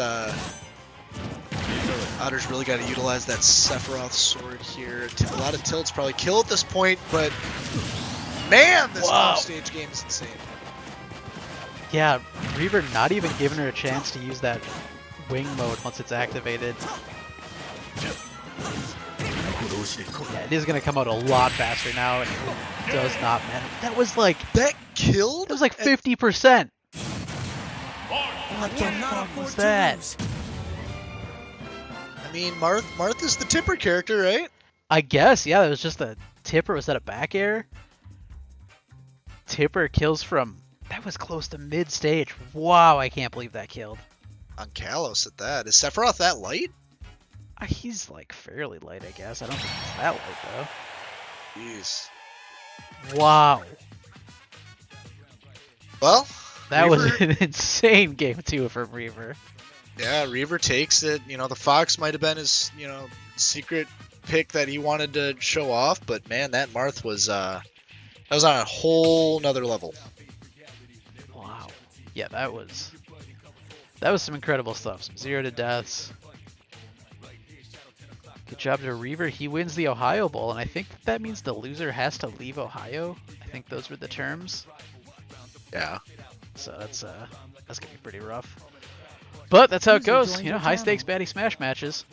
Otter's really got to utilize that Sephiroth sword here. A lot of tilts probably kill at this point, but man, this stage game is insane. Yeah, Reaver not even giving her a chance to use that wing mode once it's activated. Yeah, it is gonna come out a lot faster now, and it does not matter. That was like That killed? 50%. What the fuck was that? I mean, Marth is the tipper character, right? I guess, yeah, it was just a tipper. Was that a back air? Tipper kills from... That was close to mid-stage. Wow, I can't believe that killed. On Kalos at that. Is Sephiroth that light? He's, like, fairly light, I guess. I don't think he's that light, though. Jeez. Wow. Well, That Reaver, was an insane game 2 from Reaver. yeah, Reaver takes it. You know, the Fox might have been his, secret pick that he wanted to show off, but man, that Marth was that was on a whole nother level. Wow. Yeah, that was some incredible stuff. Some 0 to deaths. Good job to Reaver. He wins the Ohio Bowl, and I think that means the loser has to leave Ohio. I think those were the terms. Yeah. So that's gonna be pretty rough. But that's how it User goes. joined You know, your high stakes channel. baddie smash matches.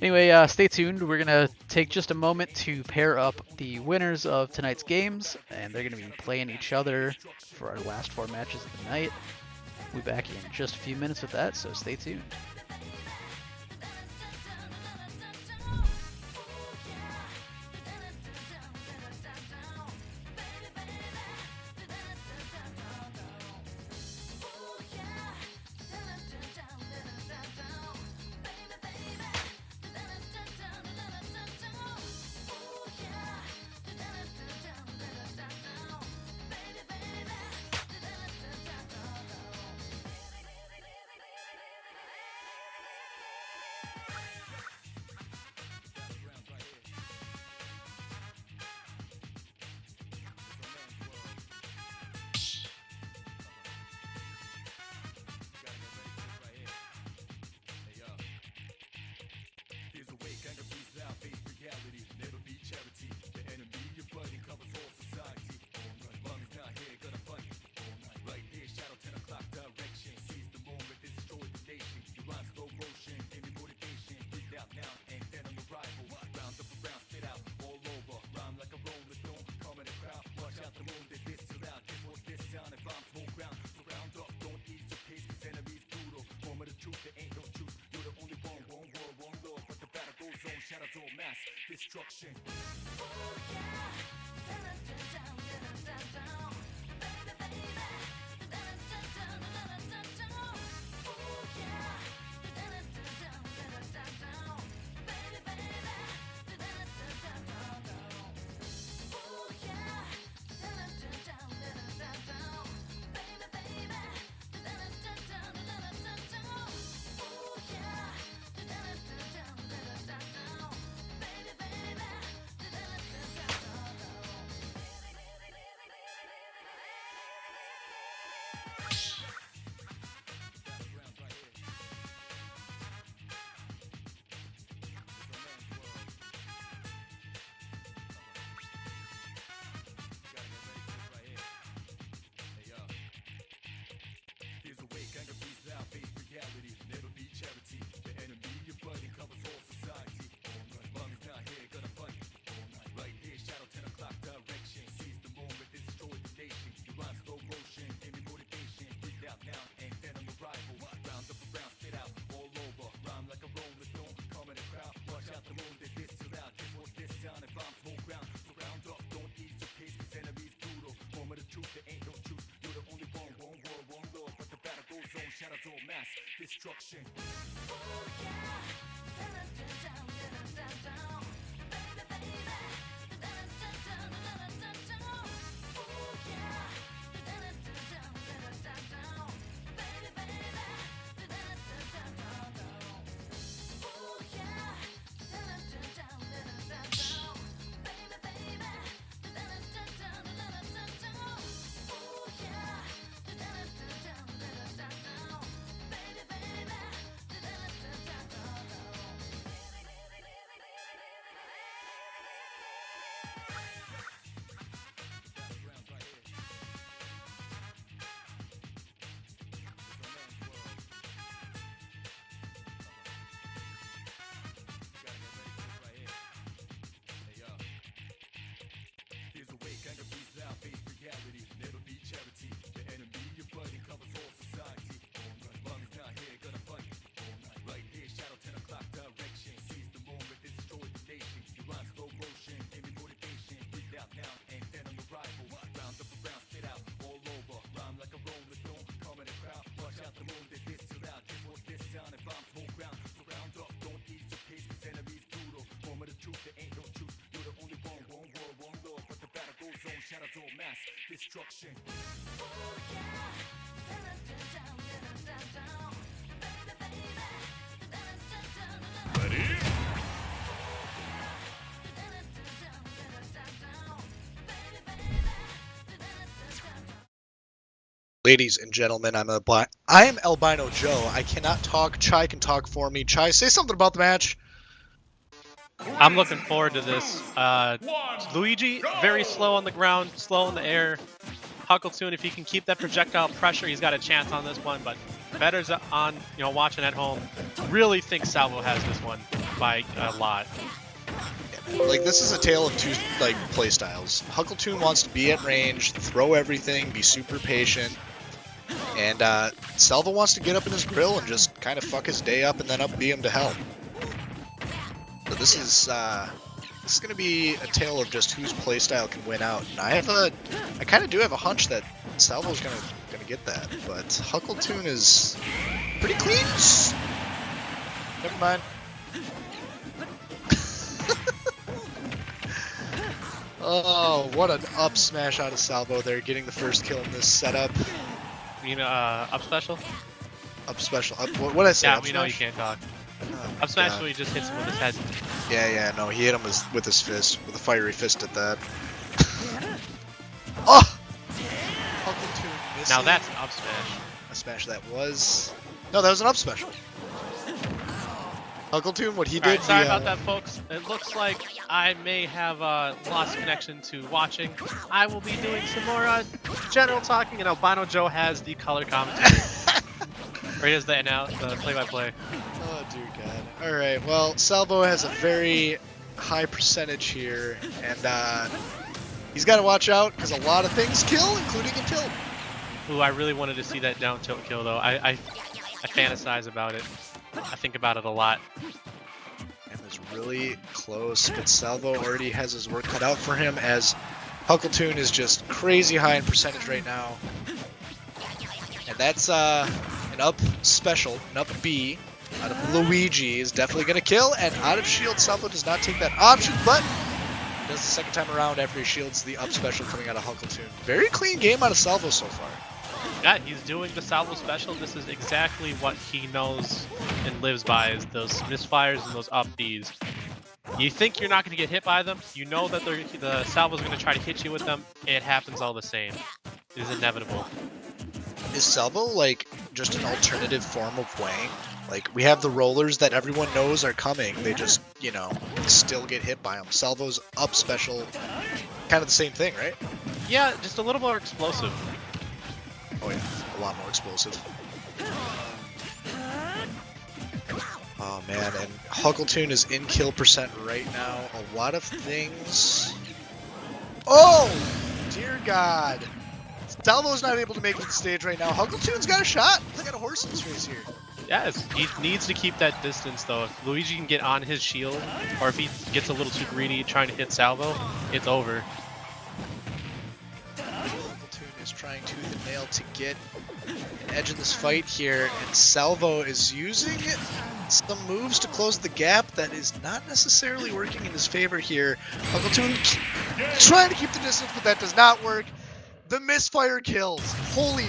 Anyway, stay tuned. We're gonna take just a moment to pair up the winners of tonight's games, and they're gonna be playing each other for our last 4 matches of the night. We'll be back in just a few minutes with that, so stay tuned. Destruction. Destruction. Destruction. Ready? Ladies and gentlemen, I am Albino Joe. I cannot talk. Chai can talk for me. Chai, say something about the match. I'm looking forward to this. Luigi, very slow on the ground, slow in the air. Huckleton, if he can keep that projectile pressure, he's got a chance on this one. But bettors on, watching at home, really think Salvo has this one by a lot. Like, this is a tale of two play styles. Huckleton wants to be at range, throw everything, be super patient, and Salvo wants to get up in his grill and just kind of fuck his day up and then up B him to hell. So this is going to be a tale of just whose playstyle can win out. And I kind of do have a hunch that Salvo's going to get that, but Huckleton is pretty clean. Never mind. Oh, what an up smash out of Salvo there, getting the first kill in this setup. Up special? Up special. What did I say? Yeah, up we smash? know you can't talk. Oh, Up smash God. where he just hits him with his head. Yeah, no, he hit him with his fist, with a fiery fist at that. Oh! Huckleton missing. Now that's an up smash. A smash that was... No, that was an up special. Huckleton, what he did... Alright, sorry about that, folks. It looks like I may have lost connection to watching. I will be doing some more general talking, and Albino Joe has the color commentary. Or he has the play-by-play. Oh, dear God. Alright, well, Salvo has a very high percentage here, and he's got to watch out, because a lot of things kill, including a tilt. Ooh, I really wanted to see that down tilt kill, though. I fantasize about it. I think about it a lot. And it's really close, but Salvo already has his work cut out for him, as Huckleton is just crazy high in percentage right now. And that's an up special, an up B out of Luigi is definitely going to kill, and out of shield, Salvo does not take that option, but he does the second time around after he shields the up special coming out of Huckleton. Very clean game out of Salvo so far. Yeah, he's doing the Salvo special. This is exactly what he knows and lives by, is those misfires and those up Bs. You think you're not going to get hit by them, you know that the Salvo's going to try to hit you with them, it happens all the same. It is inevitable. Is Salvo like just an alternative form of Wang? Like, we have the rollers that everyone knows are coming, they just, still get hit by them. Salvo's up special, kind of the same thing, right? Yeah, just a little more explosive. Oh yeah, a lot more explosive. Oh man, and Huckleton is in kill percent right now. A lot of things. Oh, dear God. Salvo's not able to make it to the stage right now. Huckleton's got a shot. He's got a horse in his face here. Yes, he needs to keep that distance, though. If Luigi can get on his shield, or if he gets a little too greedy trying to hit Salvo, it's over. Huckleton is trying tooth and nail to get an edge in this fight here, and Salvo is using some moves to close the gap that is not necessarily working in his favor here. Huckleton trying to keep the distance, but that does not work. The misfire kills. Holy.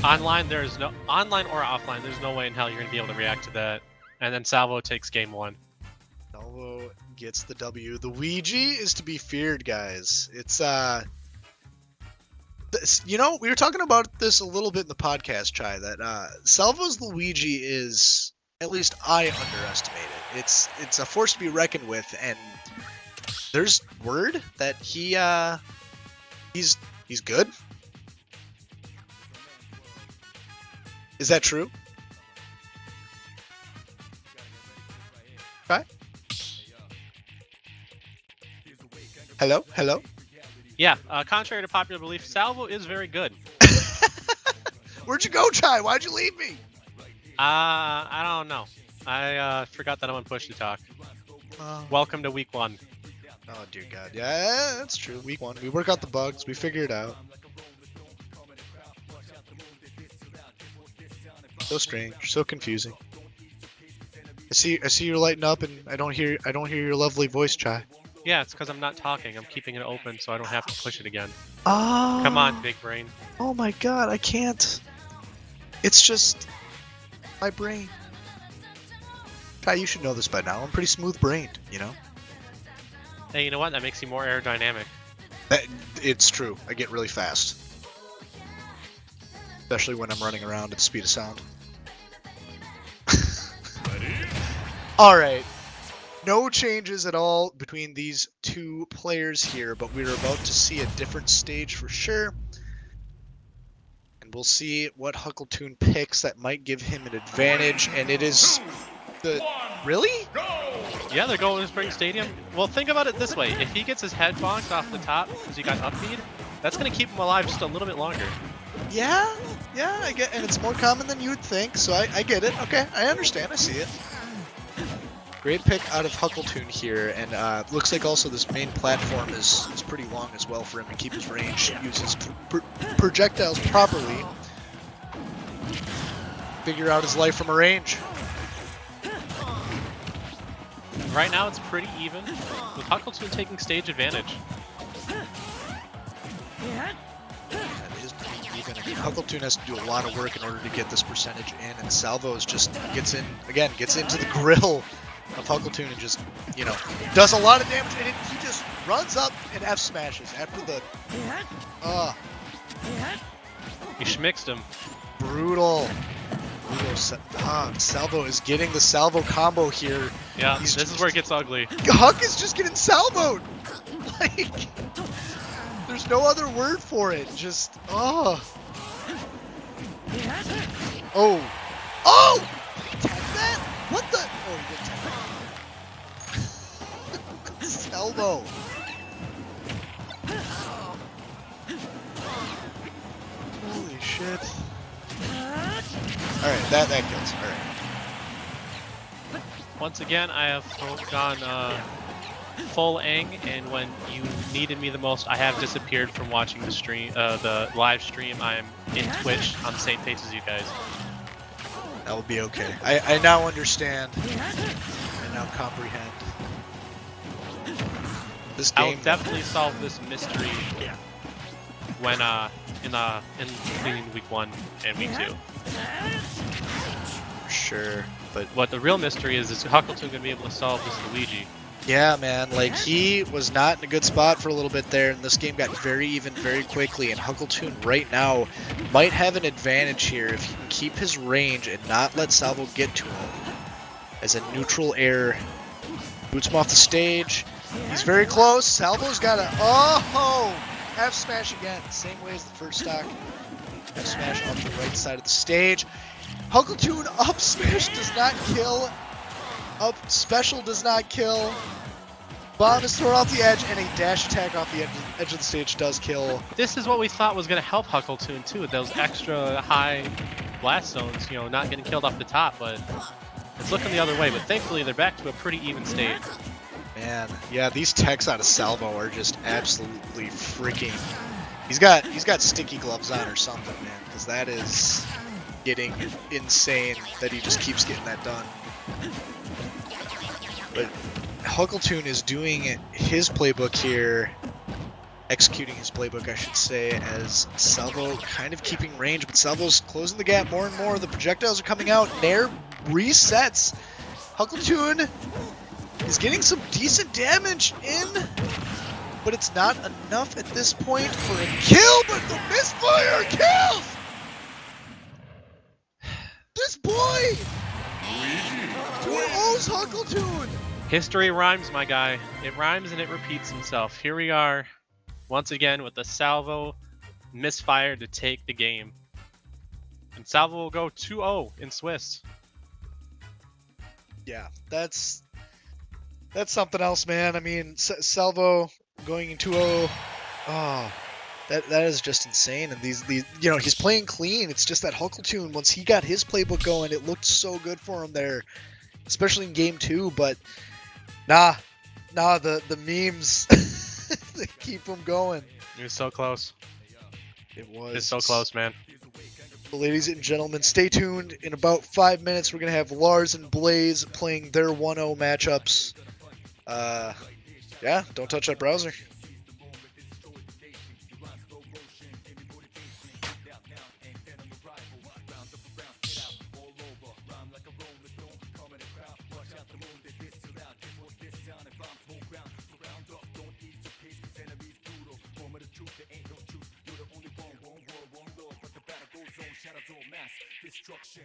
Online or offline, there's no way in hell you're gonna be able to react to that. And then Salvo takes game one. Salvo gets the W. The Ouija is to be feared, guys. It's we were talking about this a little bit in the podcast, Chai, that Salvo's Luigi is, at least I underestimate it. It's a force to be reckoned with, and there's word that he's good. Is that true? Okay. Hello? Hello? Yeah, contrary to popular belief, Salvo is very good. Where'd you go, Chai? Why'd you leave me? I don't know. I forgot that I'm on push to talk. Welcome to week one. Oh, dear God. Yeah, that's true. Week one. We work out the bugs. We figure it out. So strange. So confusing. I see you're lighting up, and I don't hear your lovely voice, Chai. Yeah, it's because I'm not talking. I'm keeping it open so I don't have to push it again. Oh. Come on, big brain. Oh my God, I can't. It's just my brain. Chai, you should know this by now. I'm pretty smooth-brained, you know? Hey, you know what? That makes you more aerodynamic. It's true. I get really fast. especially when I'm running around at the speed of sound. All right. No changes at all between these two players here, but we're about to see a different stage for sure. And we'll see what Huckleton picks that might give him an advantage. And it is the... Really? Yeah, they're going to Spring Stadium. Well, think about it this way. If he gets his head bonked off the top because he got upbeat, that's going to keep him alive just a little bit longer. Yeah, I get, and it's more common than you would think, so I get it. Okay, I understand, I see it. Great pick out of Huckleton here, and looks like also this main platform is pretty long as well for him to keep his range, use his projectiles properly. Figure out his life from a range. Right now it's pretty even, with Huckleton taking stage advantage. That is pretty even. I mean, Huckleton has to do a lot of work in order to get this percentage in, and Salvo's just gets into the grill of Huckleton and just, you know, does a lot of damage, and he just runs up and F smashes after the, He schmixed him. brutal. Salvo is getting the salvo combo here. Yeah, this is where it gets ugly. Huck is just getting salvoed. Like, there's no other word for it. Just, oh. Oh. Oh! Did he tap that? What the? Oh, he did tap that. Salvo. Holy shit. Alright, that kills. Alright. Once again, I have gone full Aang, and when you needed me the most, I have disappeared from watching the stream, the live stream. I am in Twitch on the same pace as you guys. That will be okay. I now understand. I now comprehend. This game. I'll definitely solve this mystery when in between week 1 and week 2. For sure. But what the real mystery is Huckleton gonna be able to solve this Luigi? yeah, man, like he was not in a good spot for a little bit there, and this game got very even very quickly, and Huckleton right now might have an advantage here if he can keep his range and not let Salvo get to him. As a neutral air boots him off the stage. He's very close. Salvo's got a F smash again, same way as the first stock. F smash off the right side of the stage. Huckleton up smash does not kill. Up special does not kill. Bomb is thrown off the edge, and a dash attack off the edge of the stage does kill. This is what we thought was going to help Huckleton too, those extra high blast zones, you know, not getting killed off the top, but it's looking the other way. But thankfully, they're back to a pretty even state. Man, yeah, these techs out of Salvo are just absolutely freaking. He's got sticky gloves on or something, man, because that is getting insane that he just keeps getting that done. But Huckleton is doing his playbook here, executing his playbook, I should say, as Salvo kind of keeping range, but Salvo's closing the gap more and more. The projectiles are coming out. Nair resets. Huckleton is getting some decent damage in, but it's not enough at this point for a kill, but the misfire kills! This boy! 2-0's Huckleton! History rhymes, my guy. It rhymes and it repeats himself. Here we are, once again, with the Salvo misfire to take the game. And Salvo will go 2-0 in Swiss. Yeah, that's something else, man. I mean, Salvo going 2-0, that is just insane. And these, you know, he's playing clean. It's just that Huckleton, once he got his playbook going, it looked so good for him there, especially in game 2. But nah, the memes they keep him going. It was so close. It was. It's so close, man. Well, ladies and gentlemen, stay tuned. In about 5 minutes, we're gonna have Lars and Blaze playing their 1-0 matchups. Yeah, don't touch that browser. destruction.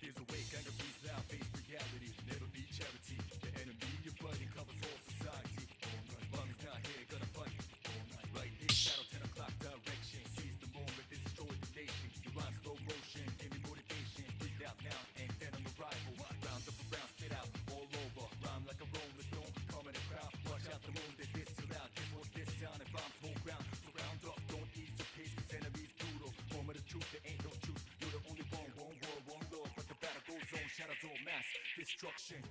There's a way, kind of peace out, face reality, never be charity. The enemy you're fighting covers all society. All night, mommy's not here, gonna fight all night. Right here, shadow 10 o'clock direction. Seize the moment, destroy the nation. Your rhyme slow motion, give me motivation. Breathe out now, and then I'm arrival. Round up around, spit out, all over. Rhyme like a rolling stone, calm in the crowd. Watch out the moon, that this too loud. Guess what this sound, and bombs whole ground. So round up, don't ease your pace, cause enemies brutal. Moment of truth, there ain't no truth. You're the only one world, one love. But the battle goes on, shadows all mass destruction.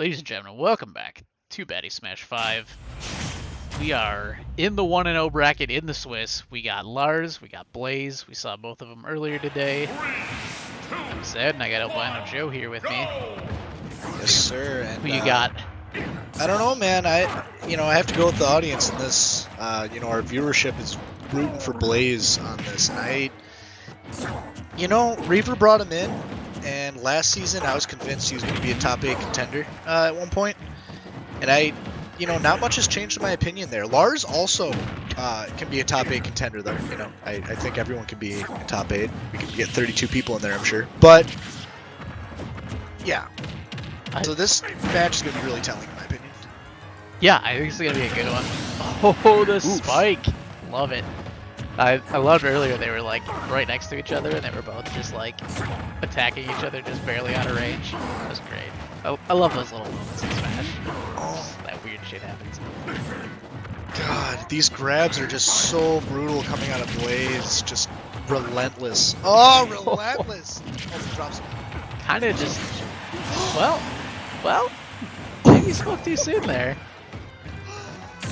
Ladies and gentlemen, welcome back to Baddy Smash 5. We are in the 1-0 bracket in the Swiss. We got Lars, we got Blaze. We saw both of them earlier today. I'm Zed, and I got Albino Joe here with me. Yes, sir. And, Who you got? I don't know, man. I have to go with the audience in this. Our viewership is rooting for Blaze on this. And Reaver brought him in, and last season I was convinced he was going to be a top 8 contender at one point. And not much has changed in my opinion there. Lars also can be a top 8 contender there. I think everyone can be a top 8. We can get 32 people in there, I'm sure. But, yeah. So this match is going to be really telling in my opinion. Yeah, I think it's going to be a good one. Oh, the spike. Love it. I loved earlier they were like right next to each other and they were both just like attacking each other just barely out of range. That was great. I love those little moments in Smash. Oh. That weird shit happens. God, these grabs are just so brutal coming out of Blaze. Just relentless. Oh, relentless! Oh, he drops him. Kind of just, well, maybe spoke too soon there.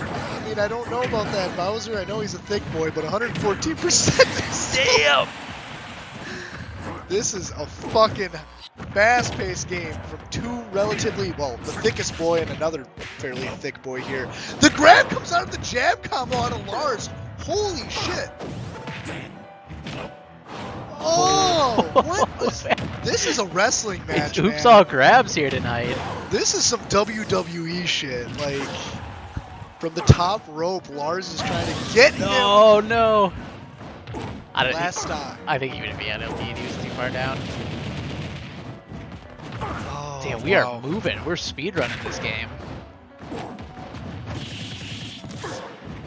I mean, I don't know about that Bowser. I know he's a thick boy, but 114%. Damn! This is a fucking fast-paced game from two relatively, well, the thickest boy and another fairly thick boy here. The grab comes out of the jab combo out of Lars. Holy shit! Oh, what was this? Is a wrestling match, Oops, man. all grabs here tonight. This is some WWE shit. Like, from the top rope, Lars is trying to get him. Oh no! Last stock. I think even if he had LP, he was too far down. Oh, Damn, we are moving. We're speedrunning this game.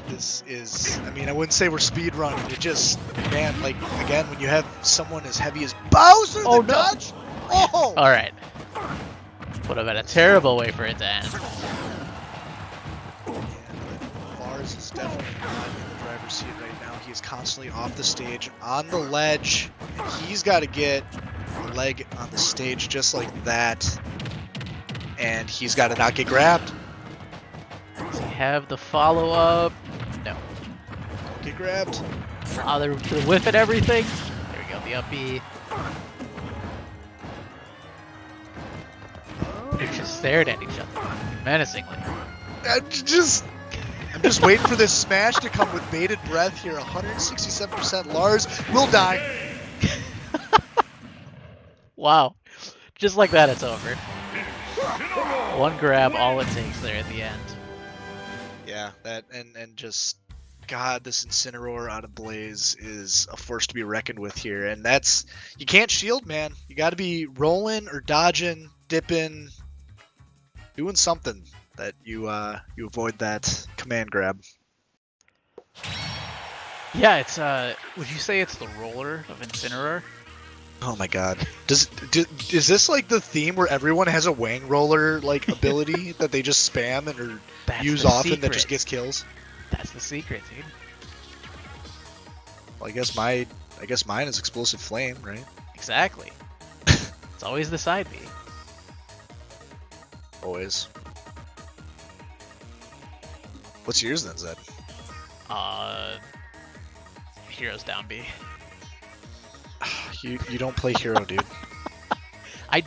This is, I mean, I wouldn't say we're speedrunning. It just, man, like, again, when you have someone as heavy as Bowser Oh, the no. Dutch. Oh! Alright. Would have been a terrible way for it to end. Yeah, but Lars is definitely not in the driver's seat right now. He is constantly off the stage, on the ledge. And he's got to get a leg on the stage just like that. And he's got to not get grabbed. Does he have the follow-up? No. Don't get grabbed. Oh, they're whiffing everything. There we go, the up B. They're just staring at each other, menacingly. I'm just waiting for this smash to come with bated breath here. 167% Lars will die. Wow. Just like that, it's over. One grab, all it takes there at the end. Yeah, that and just God, this Incineroar out of Blaze is a force to be reckoned with here, and that's you can't shield, man. You got to be rolling or dodging, dipping, doing something that you avoid that command grab. Yeah, it's would you say it's the roller of Incineroar? Oh my God, is this like the theme where everyone has a Wang roller like ability that they just spam and or That's use the often that secret. just gets kills? That's the secret, dude. Well, I guess mine is Explosive Flame, right? Exactly. It's always the side B. Always. What's yours then, Zed? Heroes down B. You don't play Hero, dude. I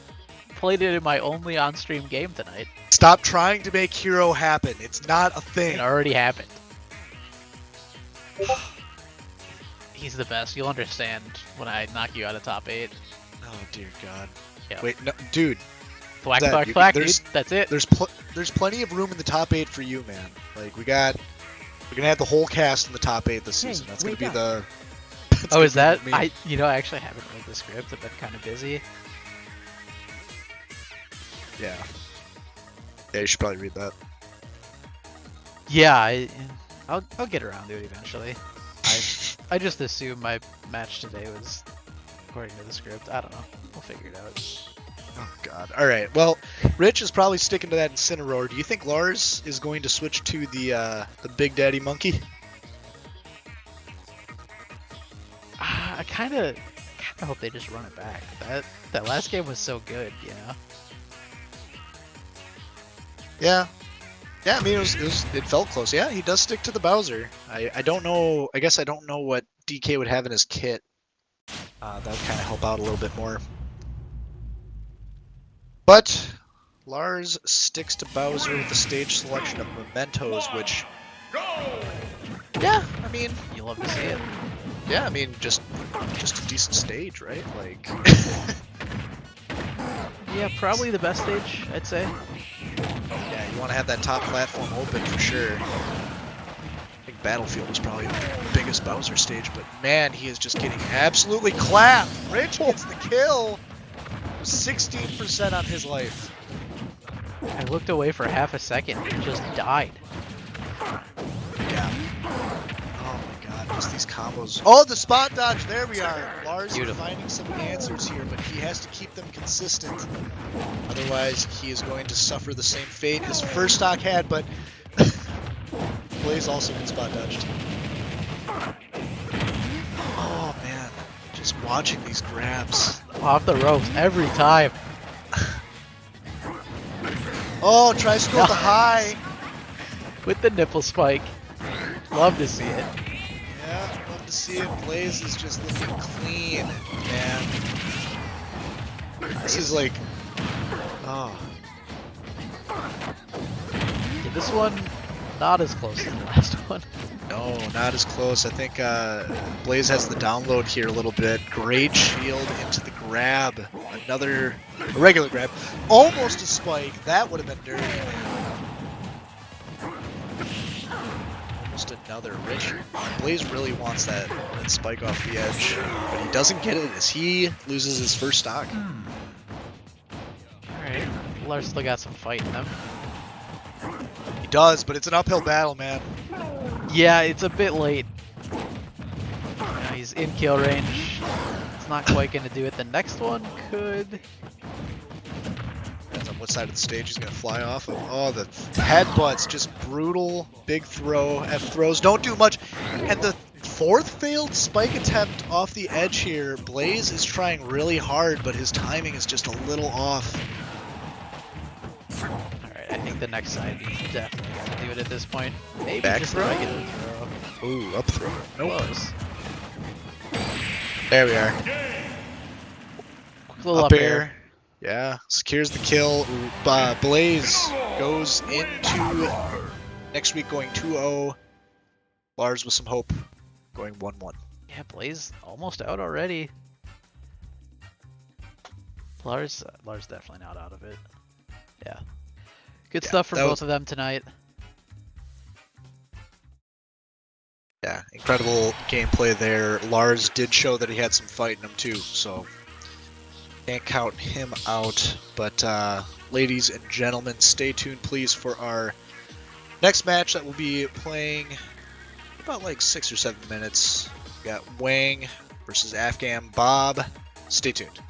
played it in my only on-stream game tonight. Stop trying to make Hero happen. It's not a thing. It already happened. He's the best. You'll understand when I knock you out of top 8. Oh dear God. Yeah. Wait, no, dude. Thwack, Zed, thwack, you- thwack, dude. there's- That's it. There's plenty of room in the top 8 for you, man. Like we're gonna have the whole cast in the top 8 this season. That's gonna be the. that's Oh, gonna is that? be me. I actually haven't read the script. I've been kind of busy. Yeah. Yeah, you should probably read that. Yeah, I'll get around to it eventually. I just assume my match today was according to the script. I don't know. We'll figure it out. Oh God. All right. Well, Rich is probably sticking to that Incineroar. Do you think Lars is going to switch to the Big Daddy Monkey? I kind of hope they just run it back. That last game was so good, you know. Yeah. Yeah, I mean, it felt close. Yeah, he does stick to the Bowser. I don't know. I guess I don't know what DK would have in his kit. That would kind of help out a little bit more. But Lars sticks to Bowser with the stage selection of Mementos, which, yeah, I mean, You love to see it. yeah, I mean, just a decent stage, right? Like, Yeah, probably the best stage, I'd say. yeah, you want to have that top platform open for sure. I think Battlefield was probably the biggest Bowser stage, but man, he is just getting absolutely clapped. Rich gets the kill. 16% on his life. I looked away for half a second and just died. Yeah. Oh my god, just these combos. Oh, the spot dodge. There we are. Lars Beautiful. finding some answers here, but he has to keep them consistent. Otherwise, he is going to suffer the same fate his first stock had, but Blaze also can spot dodge too. Oh man, just watching these grabs. Off the ropes every time. Oh, tries to go with the high. With the nipple spike. Love to see it. Yeah, love to see it. Blaze is just looking clean, man. This is like, oh. Yeah, this one, not as close as the last one. No, not as close. I think Blaze has the download here a little bit. Great shield into the grab. A regular grab. Almost a spike. That would have been dirty, man. Almost another. Rich. Blaze really wants that spike off the edge, but he doesn't get it as he loses his first stock. Alright, Lars still got some fight in him. He does, but it's an uphill battle, man. Yeah, it's a bit late. Yeah, he's in kill range. It's not quite going to do it. The next one could... Depends on what side of the stage he's going to fly off of. Oh, the headbutts, just brutal. Big throw. F throws don't do much. And the fourth failed spike attempt off the edge here. Blaze is trying really hard, but his timing is just a little off. Alright, I think the next side is definitely going to do it at this point. Maybe Back just throw? a regular throw. Ooh, up throw. Nope. Close. There we are. A little Up up air. Yeah, secures the kill. Blaze goes into next week going 2-0. Lars with some hope going 1-1. Yeah, Blaze almost out already. Lars definitely not out of it. Yeah. Good Yeah, stuff from that both was- of them tonight. Yeah, incredible gameplay there. Lars did show that he had some fight in him too, so can't count him out. But ladies and gentlemen, stay tuned please for our next match that we'll be playing about like 6 or 7 minutes. We got Wang versus Afghan Bob. Stay tuned.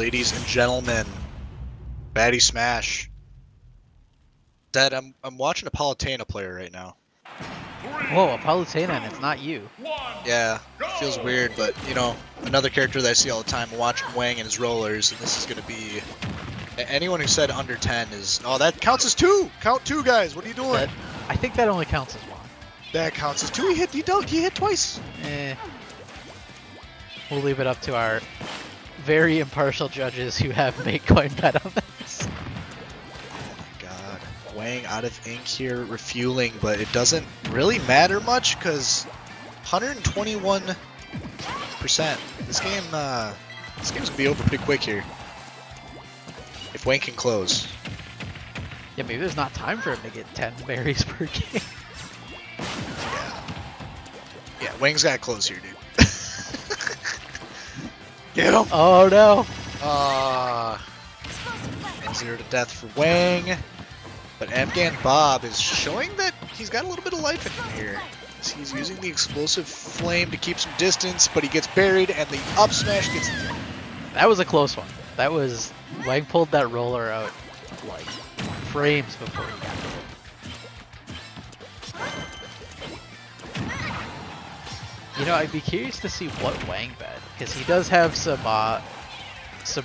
ladies and gentlemen. Baddy Smash. Dad, I'm watching a Palutena player right now. Whoa, a Palutena, and it's not you. Yeah, feels weird, but you know, another character that I see all the time. I'm watching Wang and his rollers, and this is gonna be. Anyone who said under 10 is. Oh, that counts as 2. Count 2, guys. What are you doing? That, I think that only counts as 1. That counts as 2. He hit twice. We'll leave it up to our very impartial judges who have made coin bet on this. Oh my god. Wang out of ink here, refueling, but it doesn't really matter much because 121%. This game's gonna be over pretty quick here. If Wang can close. Yeah, maybe there's not time for him to get 10 berries per game. Yeah, Wang's got to close here, dude. Get him! Oh no! 0 to death for Wang. But Afghan Bob is showing that he's got a little bit of life in him here. He's using the explosive flame to keep some distance, but he gets buried, and the up smash gets... That was a close one. That was... Wang pulled that roller out, like, frames before he got it. You know, I'd be curious to see what Wang bet, because he does have some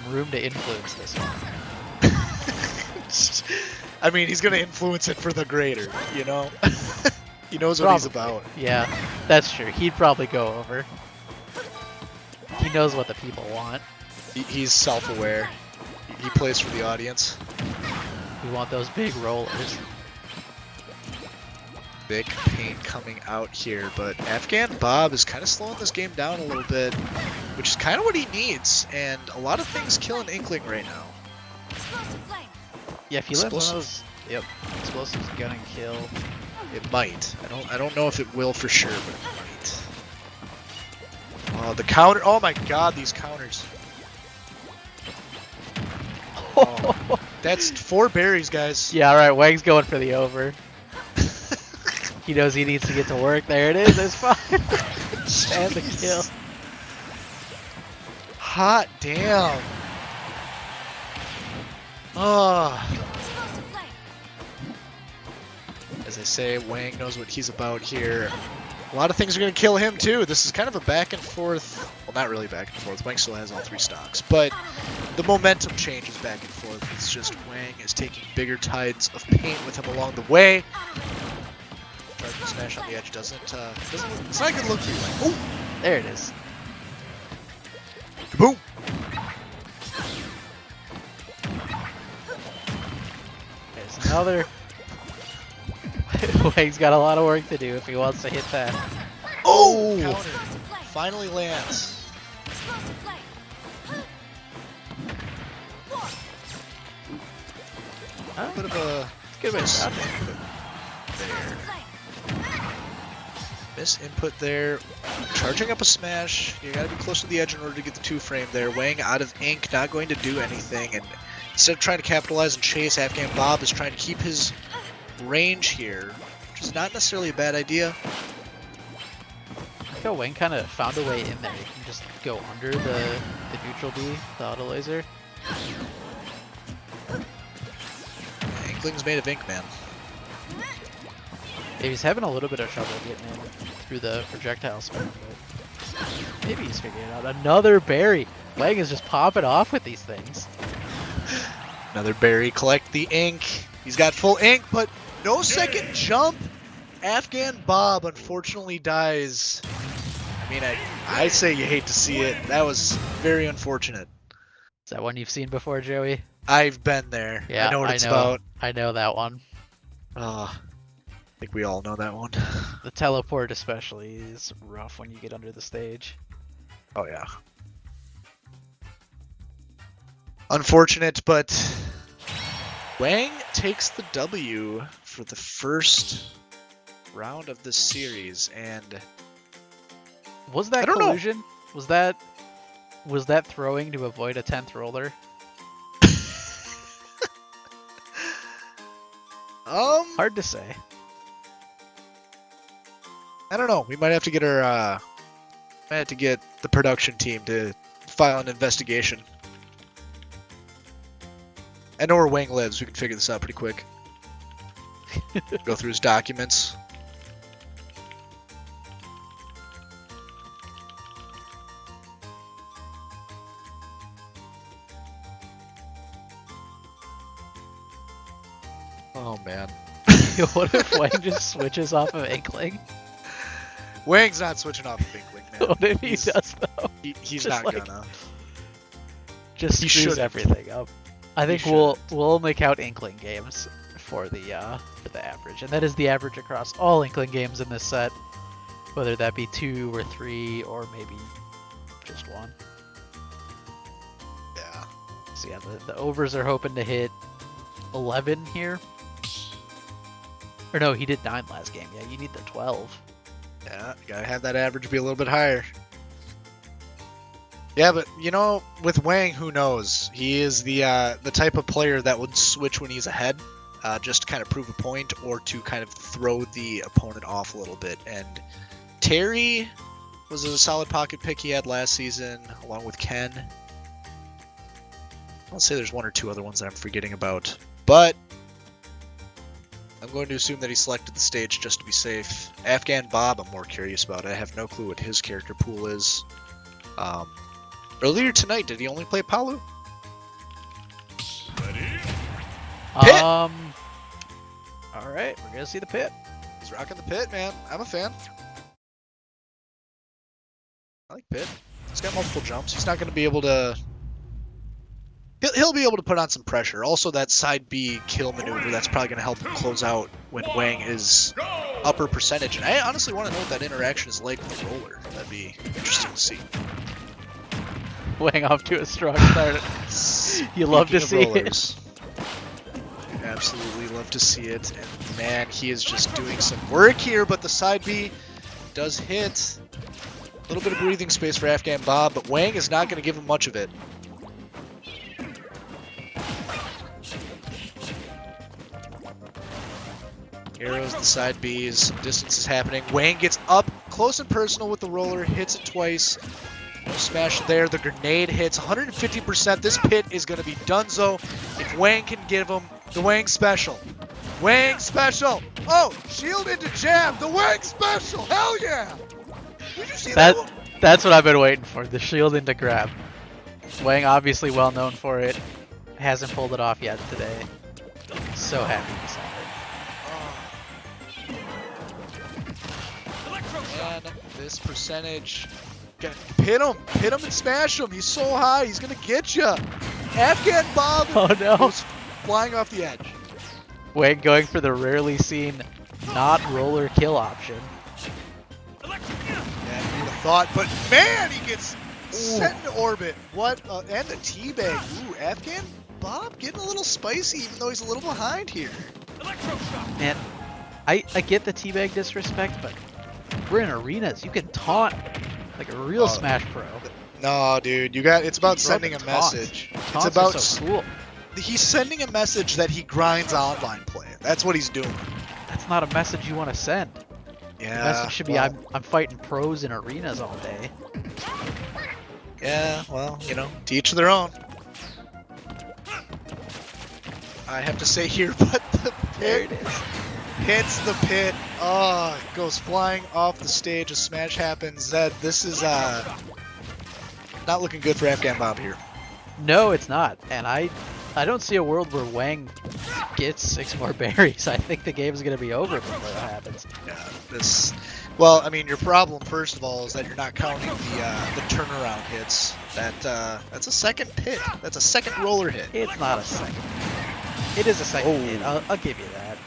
room to influence this one. I mean, he's gonna influence it for the greater, you know? He knows what he's about. Yeah, that's true. He'd probably go over. He knows what the people want. He's self-aware. He plays for the audience. We want those big rollers. Big pain coming out here, but Afghan Bob is kind of slowing this game down a little bit, which is kind of what he needs, and a lot of things killing Inkling right now. Yeah, if you let one of those, explosives gonna kill. It might. I don't know if it will for sure, but it might. The counter. Oh my god, these counters. Oh, that's 4 berries, guys. Yeah, alright, Wang's going for the over. He knows he needs to get to work. There it is, it's fine. And the kill. Hot damn. Oh. As I say, Wang knows what he's about here. A lot of things are going to kill him too. This is kind of a back and forth. Well, not really back and forth. Wang still has all 3 stocks, but the momentum changes back and forth. It's just Wang is taking bigger tides of pain with him along the way. Charging smash on the edge doesn't it's not a good look for you. Like, oh, There it is. kaboom! There's another. Wang's got a lot of work to do if he wants to hit that. Oh! Counter. Finally lands. A bit of a Good miss. there. Miss input there. Charging up a smash. You gotta be close to the edge in order to get the 2 frame there. Wang out of ink, not going to do anything. And instead of trying to capitalize and chase, Afghan Bob is trying to keep his range here, which is not necessarily a bad idea. I think how Wang kind of found a way in there. He can just go under the neutral B, the auto laser. Inkling's made of ink, man. Maybe he's having a little bit of trouble getting in through the projectile spin, but maybe he's figuring it out. Another berry! Wang is just popping off with these things. Another berry, collect the ink. He's got full ink, but no second jump. Afghan Bob unfortunately dies. I mean, I say you hate to see it. That was very unfortunate. Is that one you've seen before, Joey? I've been there. Yeah, I know what it's about. I know that one. I think we all know that one. The teleport especially is rough when you get under the stage. Oh yeah. Unfortunate, but Wang takes the W for the first round of this series, and Was that I don't know. collusion? Was that throwing to avoid a 10th roller? Hard to say. I don't know. We might have to get the production team to file an investigation. I know where Wang lives. We can figure this out pretty quick. Go through his documents. Oh man. What if Wang just switches off of Inkling? Wang's not switching off of Inkling, man. What if he does though? He's Just not like- gonna. Just He screws shouldn't. everything up. I think He we'll only count Inkling games for the average, and that is the average across all Inkling games in this set, whether that be 2 or 3 or maybe just 1. Yeah. So yeah, the overs are hoping to hit 11 here. Or no, he did 9 last game. Yeah, you need the 12. Yeah, gotta have that average be a little bit higher. Yeah, but you know, with Wang, who knows? He is the type of player that would switch when he's ahead, just to kind of prove a point or to kind of throw the opponent off a little bit. And Terry was a solid pocket pick he had last season, along with Ken. I'll say there's 1 or 2 other ones that I'm forgetting about, but I'm going to assume that he selected the stage just to be safe. Afghan Bob, I'm more curious about. I have no clue what his character pool is. Earlier tonight, did he only play Palu? Pit! All right, we're gonna see the pit. He's rocking the pit, man. I'm a fan. I like Pit. He's got multiple jumps. He's not going to be able to... He'll be able to put on some pressure. Also, that side B kill maneuver, that's probably going to help him close out when Wang is upper percentage. And I honestly want to know what that interaction is like with the roller. That'd be interesting to see. Wang off to a strong start. You love to see it. Absolutely love to see it. And man, he is just doing some work here, but the side B does hit. A little bit of breathing space for Afghan Bob, but Wang is not going to give him much of it. Arrows, the side Bs, some distance is happening. Wang gets up close and personal with the roller, hits it twice. No smash there. The grenade hits 150%. This pit is going to be donezo if Wang can give him the Wang special. Wang special. Oh, shield into jab. The Wang special. Hell yeah. Did you see that one? That's what I've been waiting for. The shield into grab. Wang obviously well known for it. Hasn't pulled it off yet today. So happy to see it. Man, this percentage. Hit him and smash him. He's so high, he's gonna get you. Afghan Bob Oh no! goes flying off the edge. Wang going for the rarely seen not roller kill option. Yeah, you would have thought, but man, he gets sent into orbit. What? And the teabag. Ooh, Afghan Bob getting a little spicy, even though he's a little behind here. Man, I get the teabag disrespect, but we're in arenas. You can taunt like a real Smash Pro. No, dude, it's about sending a Taunt. message. It's Taunts about are so cool. He's sending a message that he grinds online play. That's what he's doing. That's not a message you want to send. Yeah. The message should be well, I'm fighting pros in arenas all day. Yeah, well, you know, to each their own. I have to say here, but the There pit it is. hits the pit. Oh, it goes flying off the stage. A smash happens. Zed, this is not looking good for Afghan Bob here. No, it's not. And I don't see a world where Wang gets 6 more berries. I think the game's going to be over before that happens. Yeah, this. Well, I mean, your problem first of all is that you're not counting the turnaround hits. That's a second pit. That's a second roller hit. It's not a second. It is a second hit. I'll give you that.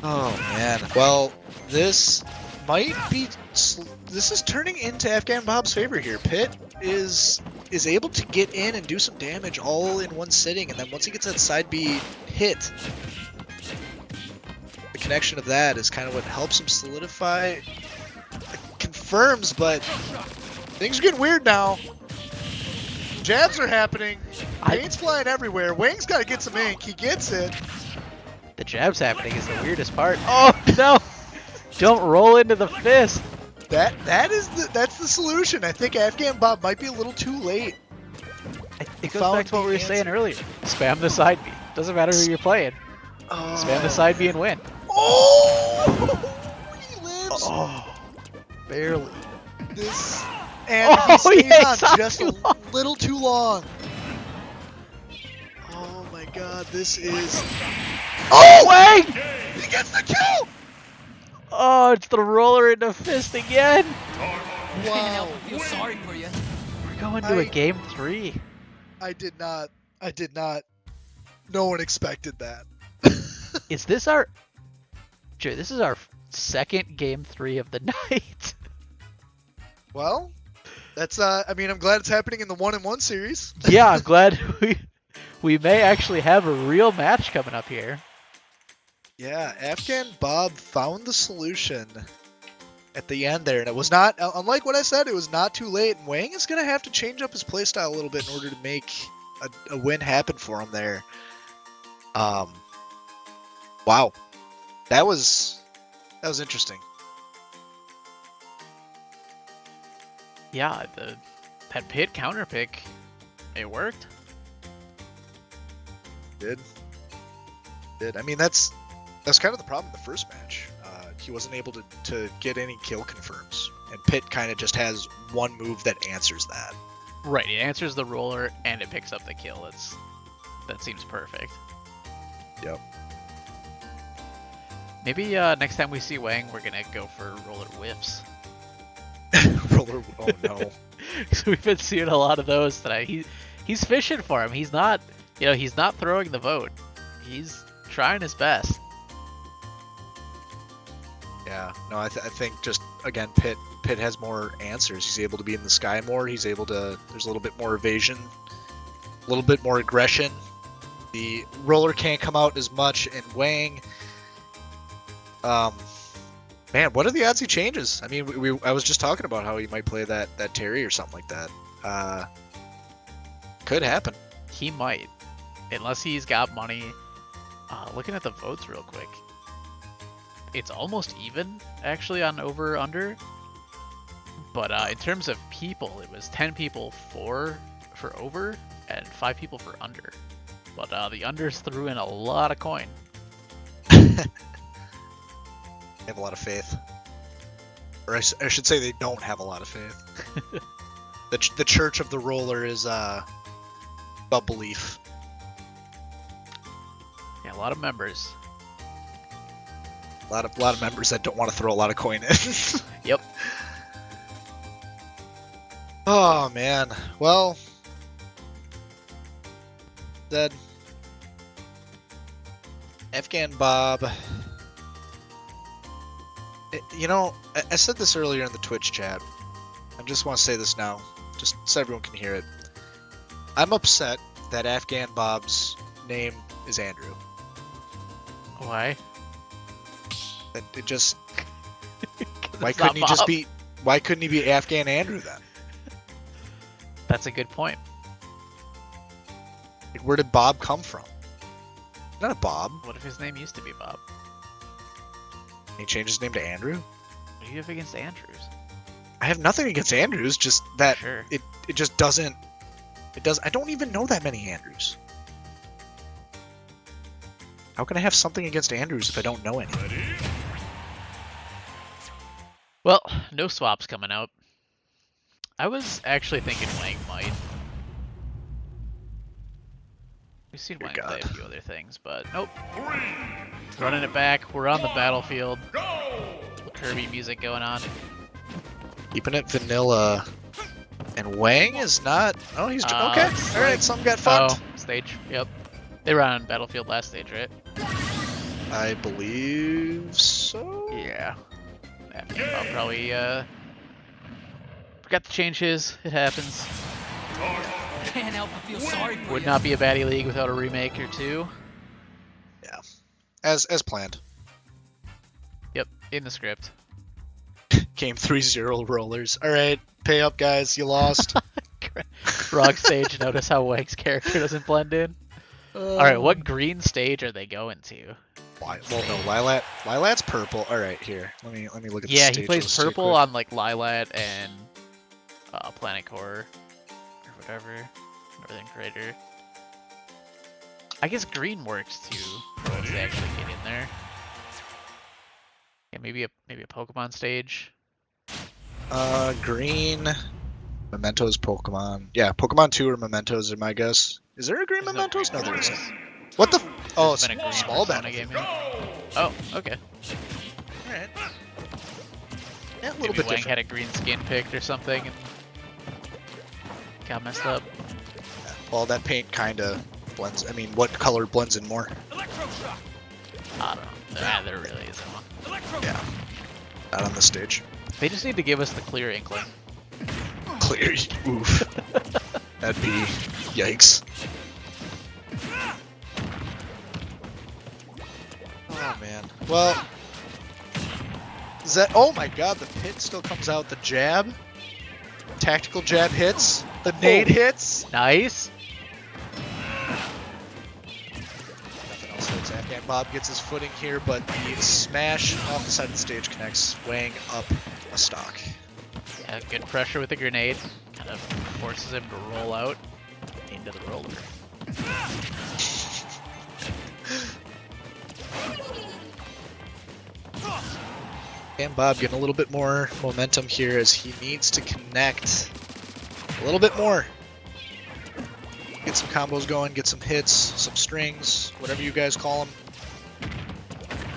Oh man. Well, this might be. This is turning into Afghan Bob's favor here. Pit is able to get in and do some damage all in one sitting, and then once he gets that side B hit, the connection of that is kind of what helps him solidify. It confirms, but things are getting weird now. Jabs are happening. Paint's flying everywhere. Wang's got to get some ink. He gets it. The jab's happening is the weirdest part. Oh no! Don't roll into the fist. That's the solution. I think Afghan Bob might be a little too late. It goes back to what we were saying earlier. Spam the side B. Doesn't matter who you're playing. Spam the side B and win. Oh! He lives. Oh, Barely. This and he Oh, stays yeah, on it's not just too a little too long. Oh my god, this is. oh, Wang! He gets the kill! Oh, it's the roller into fist again. Can't Wow. help but feel sorry for you. We're going to a game 3. I did not. No one expected that. Is this our... Joe, this is our second game 3 of the night. Well, that's. I mean, I'm glad it's happening in the 1-1 series. Yeah, I'm glad we may actually have a real match coming up here. Yeah, Afghan Bob found the solution at the end there, and it was not, unlike what I said, it was not too late. And Wang is going to have to change up his playstyle a little bit in order to make a win happen for him there. Wow, that was interesting. Yeah, that pit counter pick, it worked. Did. I mean, that's kind of the problem in the first match. He wasn't able to get any kill confirms, and Pitt kind of just has one move that answers that. Right, it answers the roller and it picks up the kill. That seems perfect. Yep. Maybe next time we see Wang, we're gonna go for roller whiffs. Roller. Oh no. So we've been seeing a lot of those tonight. He's fishing for him. He's not, he's not throwing the vote. He's trying his best. Yeah, no, I think just again, Pitt has more answers. He's able to be in the sky more. He's able to. There's a little bit more evasion, a little bit more aggression. The roller can't come out as much, and Wang. Man, what are the odds he changes? I mean, I was just talking about how he might play that Terry or something like that. Could happen. He might, unless he's got money. Looking at the votes real quick. It's almost even, actually, on over-under. But in terms of people, it was 10 people for over and 5 people for under. But the unders threw in a lot of coin. They have a lot of faith. Or I should say they don't have a lot of faith. The Church of the Roller is about belief. Yeah, a lot of members. A lot of members that don't want to throw a lot of coin in. Yep. Oh man. Well, dead. Afghan Bob. I said this earlier in the Twitch chat. I just want to say this now, just so everyone can hear it. I'm upset that Afghan Bob's name is Andrew. Why? That it just. 'Cause Why it's not couldn't he just Bob. be? Why couldn't he be Afghan Andrew then? That's a good point. Like, where did Bob come from? Not a Bob. What if his name used to be Bob? He changed his name to Andrew. What do you have against Andrews? I have nothing against Andrews, just that Sure. it just doesn't. It does. I don't even know that many Andrews. How can I have something against Andrews if I don't know any? Well, no swaps coming out. I was actually thinking Wang might. We've seen Wang play a God. few other things, but nope. Running it back. We're on the battlefield. Kirby music going on. Keeping it vanilla. And Wang is not. Oh, he's okay. All right, some got fucked. Oh, stage. Yep. They were on Battlefield last stage, right? I believe so. Yeah. I'll probably forgot to change his. It happens. Can't help but feel sorry for Would you. not be a Baddy League without a remake or two. Yeah, as planned. Yep, in the script. Game 3-0 rollers. All right, pay up, guys. You lost. Wrong stage. Notice how Wang's character doesn't blend in. All right, what green stage are they going to? Well, no, Lilat's purple. All right, here. Let me look at the Yeah, stage he plays list real purple quick. on like Lilat and Planet Core or whatever, Northern Crater. I guess green works too once they actually get in there. Yeah, maybe a Pokemon stage. Green. Mementos Pokemon. Yeah, Pokemon 2 or Mementos are my guess. Is there a green There's no Mementos? green No, there Mementos. isn't. What the? Oh, There's it's been a green small Persona battle. game. Oh, okay. Alright. Yeah, a little Maybe bit Wang different. had a green skin picked or something and got messed up. Yeah. Well, that paint kind of blends. I mean, what color blends in more? I don't know. There really isn't one. Yeah. Not on this stage. They just need to give us the clear inkling. Clear. Oof. That'd be. Yikes. Oh, man. Well. Is that. Oh my god, the pit still comes out. The jab. Tactical jab hits. The nade hits. Nice. Nothing else hits. Afghan Bob gets his footing here, but the smash off the side of the stage connects Wang up a stock. Yeah, good pressure with the grenade. Kind of forces him to roll out into the roller. And Bob getting a little bit more momentum here as he needs to connect a little bit more. Get some combos going, get some hits, some strings, whatever you guys call them.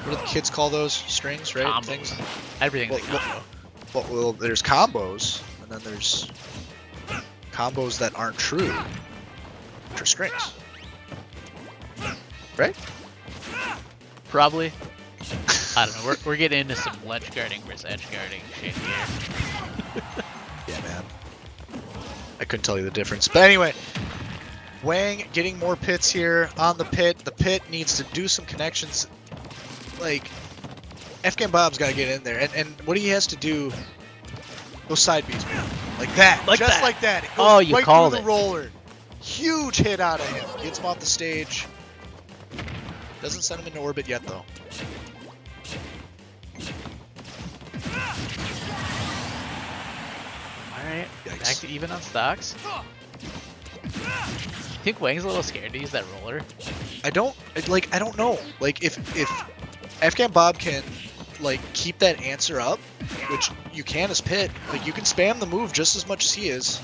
What do the kids call those? Strings, right? Combos. Things. Everything's Well, a combo. Well, there's combos, and then there's combos that aren't true, which are strings. Right? Probably. I don't know. We're getting into some ledge guarding versus edge guarding shit here. Yeah, man. I couldn't tell you the difference. But anyway, Wang getting more pits here on the pit. The pit needs to do some connections. Like, Afghan Bob's got to get in there. And what he has to do, those side beats, man. Like that. Like just that. like that. It goes Oh, you right called through the it. roller. Huge hit out of him. Gets him off the stage. Doesn't send him into orbit yet, though. Alright, Yikes. back to even on stocks. You think Wang's a little scared to use that roller? I don't know. Like if Afghan Bob can like keep that answer up, which you can as Pit, like you can spam the move just as much as he is.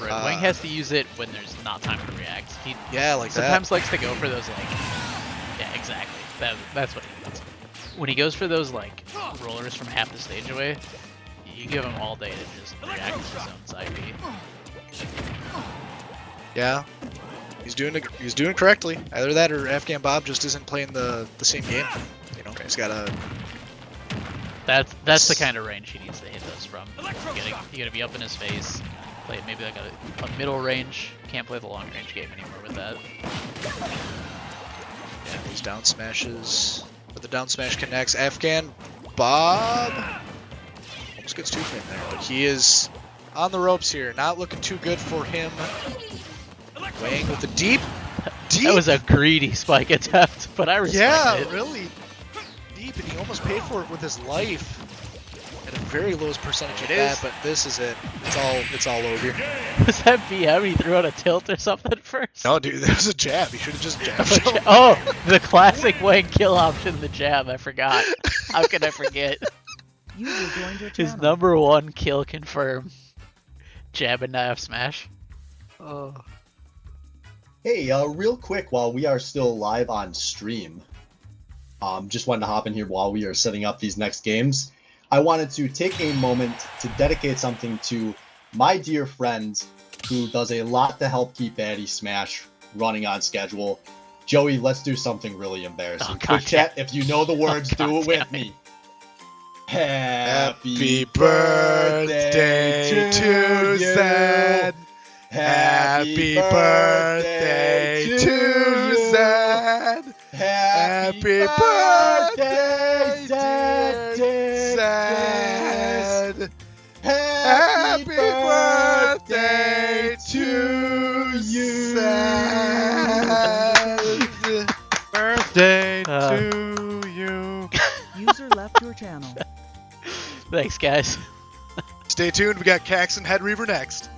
Right. Wang has to use it when there's not time to react. He Yeah, like sometimes likes to go for those like, yeah, exactly. That's what he does. When he goes for those like rollers from half the stage away, you give him all day to just react to his own side B. Yeah, he's doing it correctly. Either that or Afghan Bob just isn't playing the same game. You know, he's got a. That's the kind of range he needs to hit those from. You gotta be up in his face. Play maybe like a middle range. Can't play the long range game anymore with that. Yeah, these down smashes. But the down smash connects. Afghan Bob almost gets two frame there, but he is on the ropes here. Not looking too good for him. Wang with the deep. That was a greedy spike attempt, but I respect it. Yeah, really deep, and he almost paid for it with his life. At a very low percentage of that, but this is it. It's all over. Was that BM? He threw out a tilt or something first? No, dude, that was a jab. He should have just jabbed him. Oh, the classic Wang kill option, the jab. I forgot. How could I forget? User joined your His channel. #1 kill confirmed. Jab and knife smash. Oh. Hey, real quick, while we are still live on stream, just wanted to hop in here while we are setting up these next games. I wanted to take a moment to dedicate something to my dear friend who does a lot to help keep Baddy Smash running on schedule. Joey, let's do something really embarrassing. Oh, Quick God chat, if you know the words, God do it with damn me. Happy birthday to Zed. Happy birthday to Zed. Happy birthday, dear Zed. Happy birthday to you, Zed. Birthday to you. User left your channel. Thanks, guys. Stay tuned. We got Cax and Head Reaver next.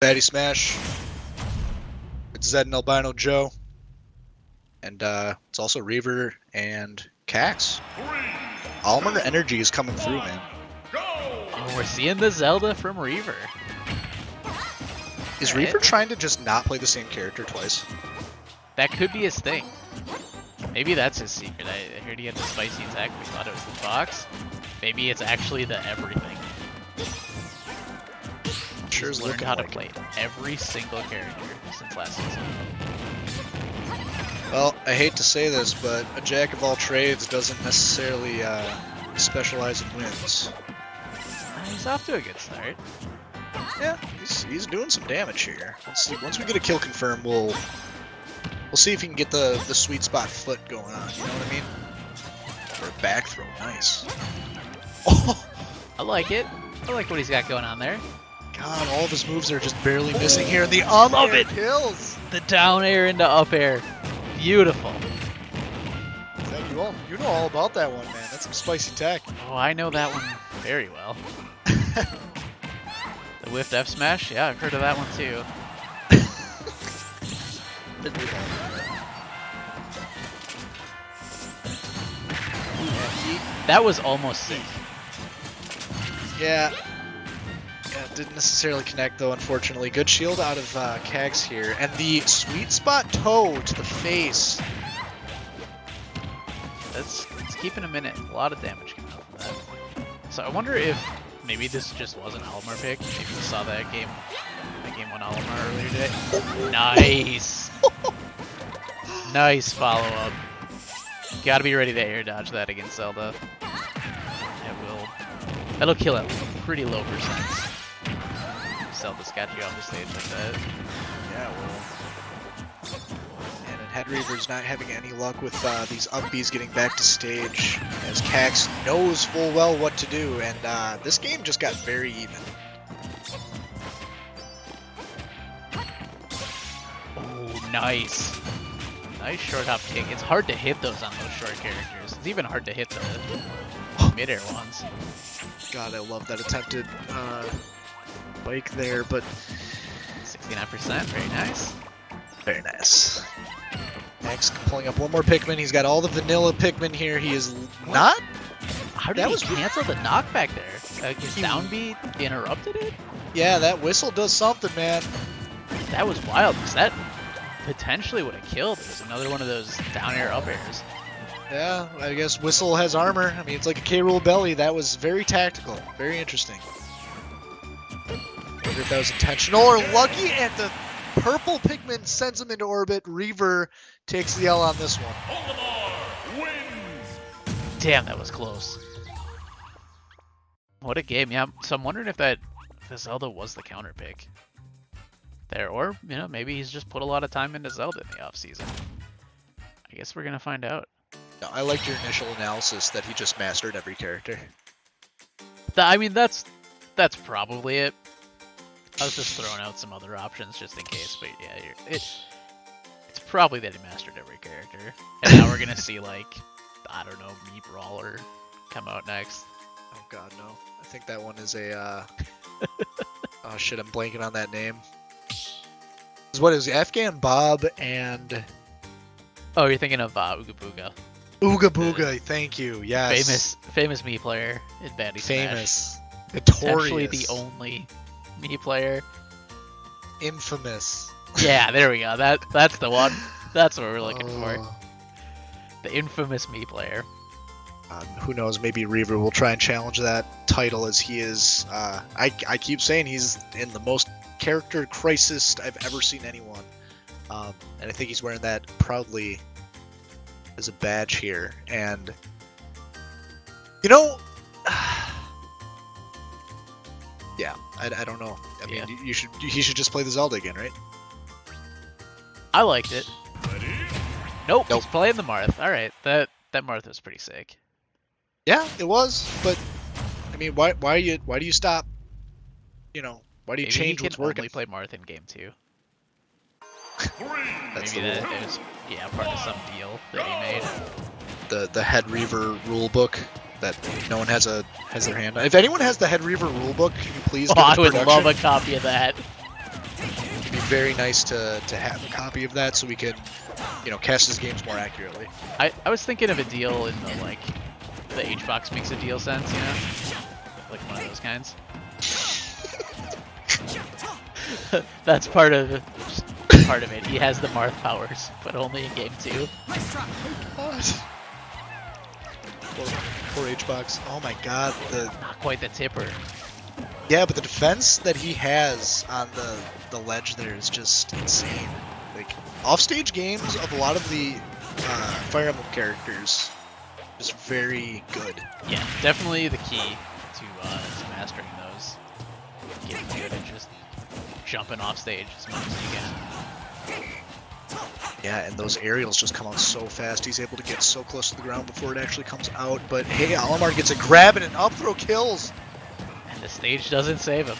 Baddy Smash. It's Zed and Albino Joe. And it's also Reaver and Cax. Almer energy is coming through, man. Oh, we're seeing the Zelda from Reaver. Is Alright. Reaver trying to just not play the same character twice? That could be his thing. Maybe that's his secret. I heard he had the spicy attack. We thought it was the fox. Maybe it's actually the everything. Sure is He's learned looking how to like play every single character since last season. Well, I hate to say this, but a jack of all trades doesn't necessarily specialize in wins. He's off to a good start. Yeah, he's doing some damage here. Let's see. Once we get a kill confirm, we'll see if he can get the sweet spot foot going on. You know what I mean? Or a back throw, nice. Oh I like it. I like what he's got going on there. God, all of his moves are just barely missing here. The up Love air it. kills. The down air into up air. Beautiful. Zach, you know all about that one, man. That's some spicy tech. Oh, I know that one very well. The whiffed F smash? Yeah, I've heard of that one too. That was almost sick. Yeah. Yeah, didn't necessarily connect though, unfortunately. Good shield out of Kags here. And the sweet spot toe to the face. It's keeping him in it. A lot of damage coming out from that. So I wonder if maybe this just was an Olimar pick. Maybe we saw that game 1 Olimar earlier today. Nice! Nice follow-up. Gotta be ready to air dodge that against Zelda. That'll kill at pretty low percents. Zelda's got you off the stage like that. Yeah, well. And Head Reaver's not having any luck with these up Bs getting back to stage, as Cax knows full well what to do, and this game just got very even. Oh, nice. Nice short hop kick. It's hard to hit those on those short characters. It's even hard to hit the mid-air ones. God, I love that attempted bike there, but 69%, very nice. very nice. Max pulling up one more Pikmin. He's got all the vanilla Pikmin here. He is not. How did That he was cancel the knockback there? His down B interrupted it? Yeah, that whistle does something, man. That was wild, because that potentially would have killed. It was another one of those down air up airs. Yeah, I guess Whistle has armor. I mean, it's like a K-Rool belly. That was very tactical. Very interesting. Wonder if that was intentional or lucky, and the purple Pikmin sends him into orbit. Reaver takes the L on this one. Damn, that was close. What a game, yeah. So I'm wondering if the Zelda was the counter pick there, or maybe he's just put a lot of time into Zelda in the off season. I guess we're gonna find out. No, I liked your initial analysis that he just mastered every character. I mean, that's probably it. I was just throwing out some other options just in case, but yeah, it's probably that he mastered every character. And now we're gonna see like, I don't know, Meat Brawler come out next. Oh god, no. I think that one is a, oh shit, I'm blanking on that name. What is it? Afghan Bob and... Oh, you're thinking of Ooga Booga. Ooga Booga, thank you, yes. Famous Mii player in Baddy Smash. Famous. Notorious. Potentially the only Mii player. Infamous. Yeah, there we go. That's the one. That's what we're looking for. Oh. The infamous Mii player. Who knows, maybe Reaver will try and challenge that title, as he is, I keep saying he's in the most character crisis I've ever seen anyone. And I think he's wearing that proudly as a badge here. And, yeah, I don't know. I mean, he should just play the Zelda again, right? I liked it. Nope, he's playing the Marth. Alright, that Marth was pretty sick. Yeah, it was, but I mean, why do you stop? Why do you change what's working? Maybe he can only play Marth in game 2. That's Maybe the that rule. is part of some deal that he made. The Head Reaver rulebook that no one has their hand on. If anyone has the Head Reaver rulebook, can you please? Oh, get I the would production? love a copy of that. very nice to have a copy of that so we can, cast his games more accurately. I was thinking of a deal in the like the HBox makes a deal sense, you know, like one of those kinds. That's part of it. He has the Marth powers, but only in game 2. Poor H-Box. Oh my god, Not quite the tipper. yeah, but the defense that he has on the ledge there is just insane. Like, offstage games of a lot of the Fire Emblem characters is very good. Yeah, definitely the key to mastering those. Getting good at just jumping off stage as much as you can. Yeah, and those aerials just come out so fast. He's able to get so close to the ground before it actually comes out. But hey, Alamar gets a grab and an up throw kills. And the stage doesn't save him.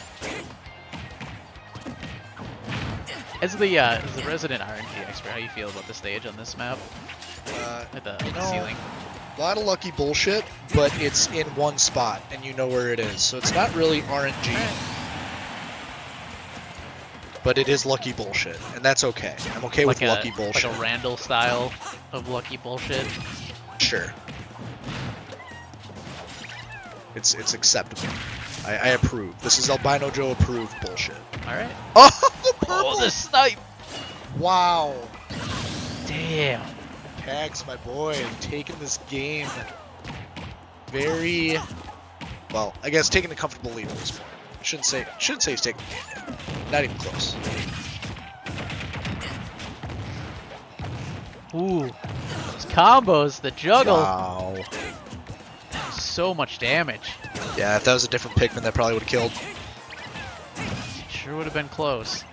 As the resident RNG expert, how you feel about the stage on this map? At the ceiling. A lot of lucky bullshit, but it's in one spot, and you know where it is. So it's not really RNG. But it is lucky bullshit, and that's okay. I'm okay with lucky bullshit. Like a Randall style of lucky bullshit. Sure. It's acceptable. I approve. This is Albino Joe approved bullshit. Alright. Oh, the purple! Oh, the snipe! Wow. Damn. Pax, my boy, taking this game very well. I guess taking a comfortable lead at this point. Shouldn't say he's taking the game yet. Not even close. Ooh. Those combos, the juggle. Wow. So much damage. Yeah, if that was a different Pikmin, that probably would have killed. Sure would have been close.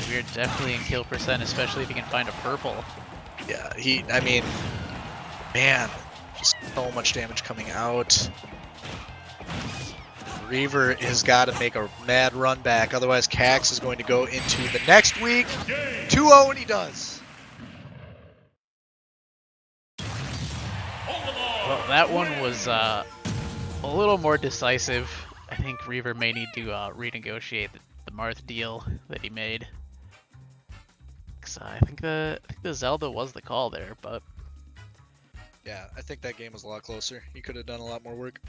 We're definitely in kill percent, especially if you can find a purple. Yeah, I mean, man, just so much damage coming out. Reaver has got to make a mad run back, otherwise Cax is going to go into the next week 2-0, and he does. Well, that one was a little more decisive. I think Reaver may need to renegotiate the Marth deal that he made. Cause I think the Zelda was the call there, but Yeah, I think that game was a lot closer. He could have done a lot more work.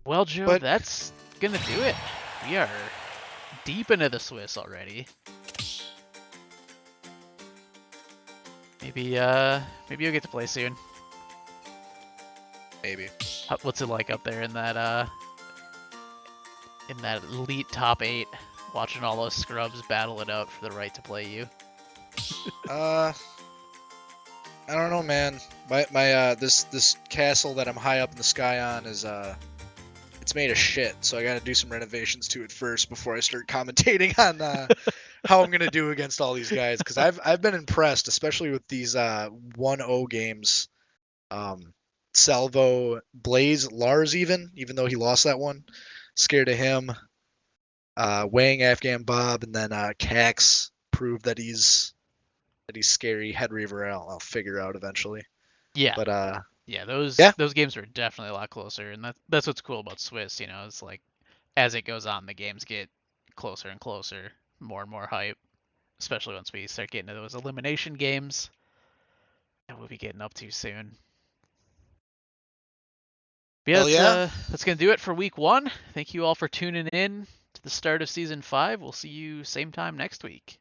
well, Joe, But- that's gonna do it. We are deep into the Swiss already. Maybe you'll get to play soon. Maybe. What's it like up there in that elite top 8, watching all those scrubs battle it out for the right to play you? I don't know, man. My this castle that I'm high up in the sky on is it's made of shit, so I got to do some renovations to it first before I start commentating on how I'm gonna do against all these guys. Because I've been impressed, especially with these 1-0 games. Salvo, Blaze, Lars, even though he lost that one, scared of him. Wang, Afghan Bob, and then Cax proved that he's scary. Head Reaver, I'll figure out eventually. Yeah. But Yeah, those games were definitely a lot closer, and that's what's cool about Swiss. You know, it's like as it goes on, the games get closer and closer, more and more hype. Especially once we start getting to those elimination games that we'll be getting up to soon. But Hell yeah. That's gonna do it for week 1. Thank you all for tuning in to the start of season 5. We'll see you same time next week.